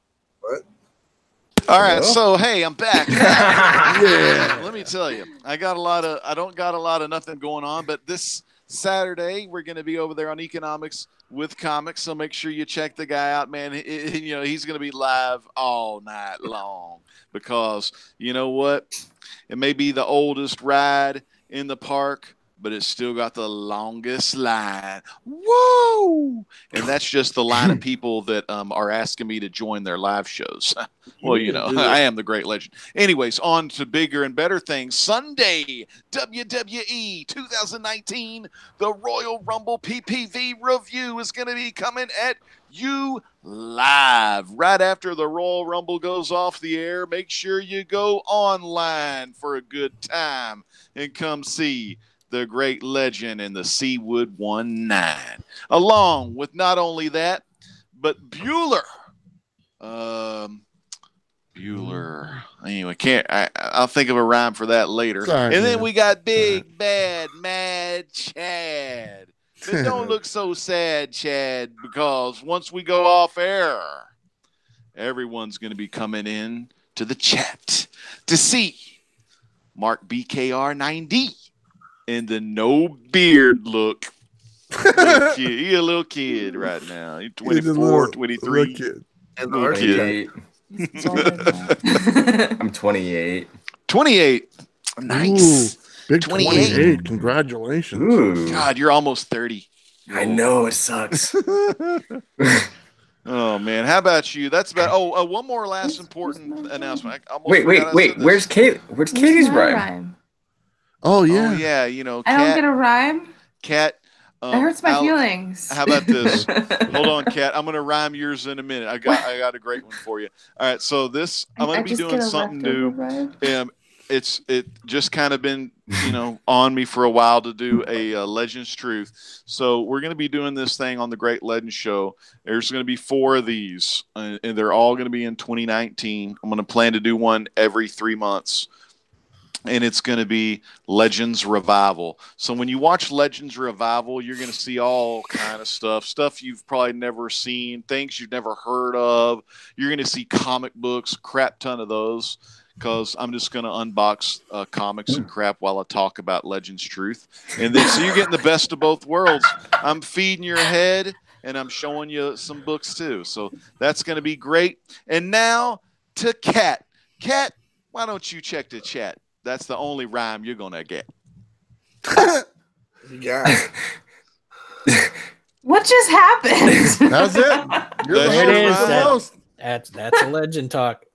All right, Hello? so hey, I'm back. Yeah. Let me tell you, I don't got a lot of nothing going on, but this Saturday we're going to be over there on Economics with Comics, so make sure you check the guy out, man. You know, he's going to be live all night long because you know what? It may be the oldest ride in the park, but it's still got the longest line. Whoa! And that's just the line of people that are asking me to join their live shows. Well, you know, I am the great legend. Anyways, on to bigger and better things. Sunday, WWE 2019, the Royal Rumble PPV review is going to be coming at you live right after the Royal Rumble goes off the air. Make sure you go online for a good time and come see the great legend in the Seawood 19, along with not only that, but Bueller. Bueller. Anyway, I'll think of a rhyme for that later. Sorry, and then man. we got Big Bad Mad Chad. But don't look so sad, Chad, because once we go off air, everyone's going to be coming in to the chat to see Mark BKR 9D in the no beard look. He a little kid right now. He's 24, 23. Little kid. And the Little architect. 28. I'm 28. 28. Nice. Ooh, big 28. 28. Congratulations. Ooh. God, you're almost 30. I know, it sucks. Oh, man. How about you? That's about. Oh, one more last important announcement. I almost Wait. forgot I said this. Where's Kate? Where's Katie's my rhyme? Oh, yeah. Oh, yeah. You know, I don't get a rhyme. Cat. That hurts my feelings. How about this? Hold on, Kat. I'm gonna rhyme yours in a minute. I got a great one for you. All right, so this I'm gonna be doing something new. It just kind of been on me for a while to do a Legends Truth. So we're gonna be doing this thing on the Great Legends Show. There's gonna be 4 of these, and they're all gonna be in 2019. I'm gonna plan to do one every 3 months. And it's going to be Legends Revival. So when you watch Legends Revival, you're going to see all kind of stuff you've probably never seen, things you've never heard of. You're going to see comic books, crap ton of those, because I'm just going to unbox comics and crap while I talk about Legends Truth. And then so you're getting the best of both worlds. I'm feeding your head, and I'm showing you some books too. So that's going to be great. And now to Kat. Kat, why don't you check the chat? That's the only rhyme you're gonna get. Yeah. What just happened? That's it. You're the There it host. is. That's a legend talk.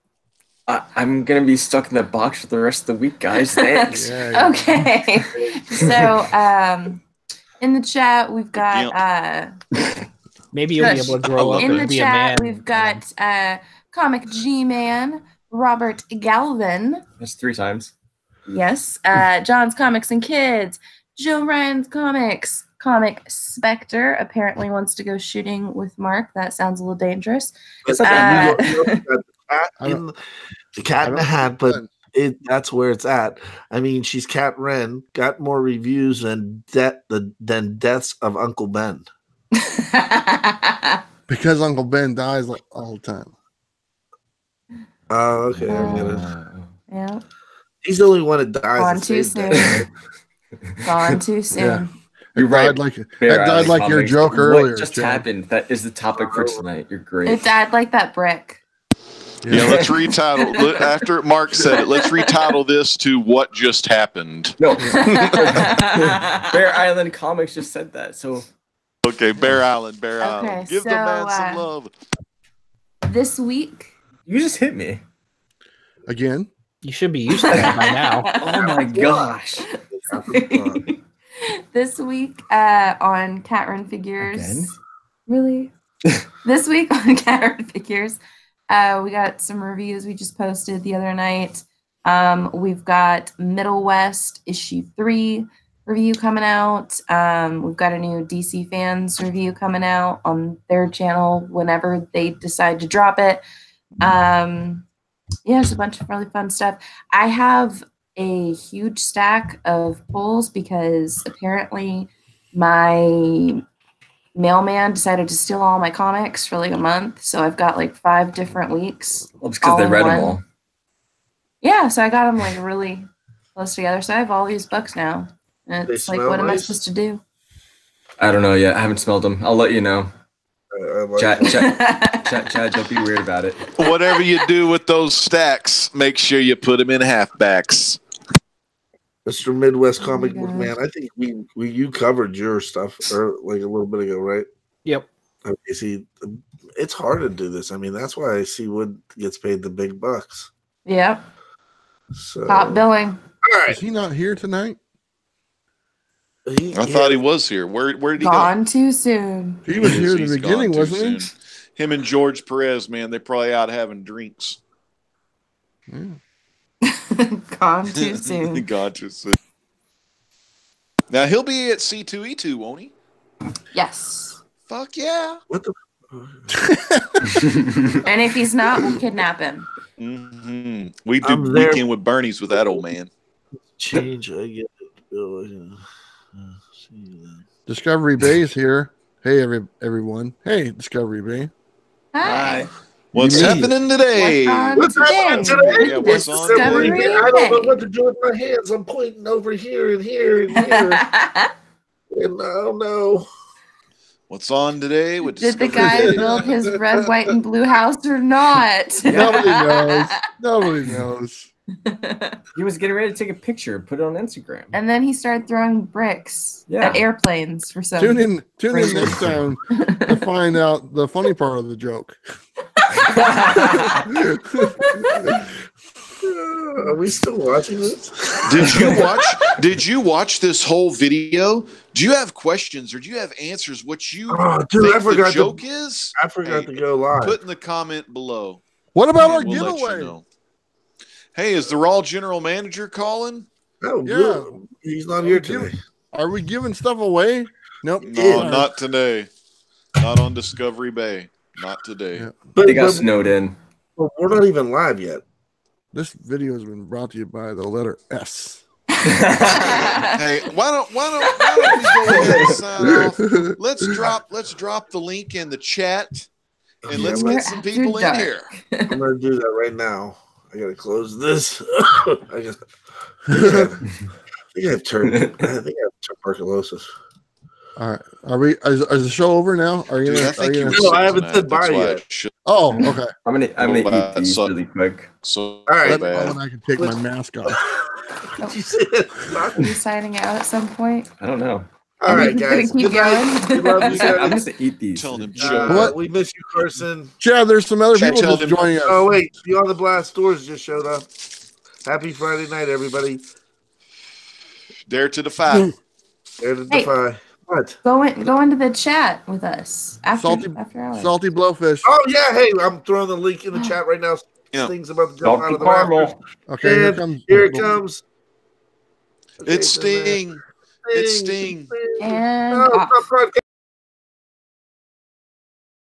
I'm gonna be stuck in the box for the rest of the week, guys. Thanks. Yeah. Okay. So, in the chat, we've got Maybe you'll be able to grow up in and the be a man. chat, we've got Comic G-Man, Robert Galvin. That's 3 times. Yes. John's Comics and Kids, Joe Ryan's Comics, Comic Spectre apparently wants to go shooting with Mark. That sounds a little dangerous. The cat in the hat, but that's where it's at. I mean, she's KATREN, got more reviews than deaths of Uncle Ben. Because Uncle Ben dies all the time. Oh, okay. I get it. Yeah. He's the only one that dies. Gone and too stays dead. soon. Gone too soon. You're Died right. like Bear that died Island like your Comics. joke earlier. What just Chad. happened? That is the topic for tonight. You're great. It died like that brick. Yeah, let's retitle. After Mark said it, let's retitle this to "What Just Happened." No, Bear Island Comics just said that. So Okay, Bear Island, Bear Okay, Island. Give the so, man some love. This week, you just hit me. Again. You should be used to that by now. Oh my gosh. this week on KATREN Figures. Again? Really? This week on KATREN Figures, we got some reviews we just posted the other night. We've got Middle West issue 3 review coming out. We've got a new DC Fans review coming out on their channel whenever they decide to drop it. Yeah, it's a bunch of really fun stuff. I have a huge stack of pulls because apparently my mailman decided to steal all my comics for like a month. So I've got like 5 different weeks. Well, it's because they read them all. Yeah, so I got them like really close together. So I have all these books now. And They it's like, smell what am I nice? supposed to do? I don't know yet. I haven't smelled them. I'll let you know. I like Chad, don't be weird about it. Whatever you do with those stacks, make sure you put them in halfbacks. Mr. Midwest Oh Comic my Book gosh. Man. I think you covered your stuff like a little bit ago, right? Yep. Okay, see, it's hard to do this. I mean, that's why I see Wood gets paid the big bucks. Yep. So Top billing. all right. Is he not here tonight? I thought he was here. Where did he go? Gone too soon. He was here at the He's beginning, gone too wasn't soon. Him and George Perez, man, they probably out having drinks. he? Yeah. Gone too soon. Gone too soon. Now he'll be at C2E2, won't he? Yes. Fuck yeah. What the? And if he's not, we'll kidnap him. Mm-hmm. We do I'm there. Weekend with Bernie's with that old man. Change. I get it. See you then. Discovery Bay's here. Hey, everyone. Hey, Discovery Bay. Hi. What's You happening today? What's on What's today? happening today? Yeah, what's on today? Discovery I don't know Bay. what to do with my hands. I'm pointing over here and here and here. And I don't know. What's on today? With Did the Discovery guy Day? build his red, white, and blue house or not? Nobody knows. Nobody knows. He was getting ready to take a picture, put it on Instagram. And then he started throwing bricks Yeah. at airplanes for some. Tune in next time to find out the funny part of the joke. Are we still watching this? Did you watch this whole video? Do you have questions or do you have answers? What you Oh, dude, think I forgot the joke is? I forgot to go live. Put in the comment below. What about our and we'll let you giveaway? know. Hey, is the Raw general manager calling? Oh, Yeah. good. He's not here today. Are we giving stuff away? Nope. No, not today. Not on Discovery Bay. Not today. Yeah. But, They got snowed in. but we're not even live yet. This video has been brought to you by the letter S. Hey, why don't we go ahead and sign off? Let's drop the link in the chat and let's We're get some after people in dark. here. I'm gonna do that right now. I gotta close this. I think I have tuberculosis. All right. Are we? Is the show over now? Are you? Dude, I Gonna, think are you you were gonna, No, sick I haven't tonight. said bye That's why yet. it should- oh, okay. I'm gonna eat these So- really quick. So All right. bad. When I can take my mask off. Did you say that? Are you signing out at some point? I don't know. All right, Are you gonna guys. keep Good night. going? We love I'm you just gonna guys. eat these. Telling him What? We miss you, Carson. Chad, there's some other Chad, people tell just them- joining us. Oh wait, Beyond the Blast Stores just showed up. Happy Friday night, everybody. Dare to defy. There to Hey. defy. What? Go into the chat with us after hours. Salty blowfish. Oh yeah, hey, I'm throwing the link in the chat right now. Yeah. Things about to jump out Salty of the rafters. caramel. Okay, here And comes. here it comes. Okay, It's so there- Sting. It's Sting. And Oh, off. stop broadcasting.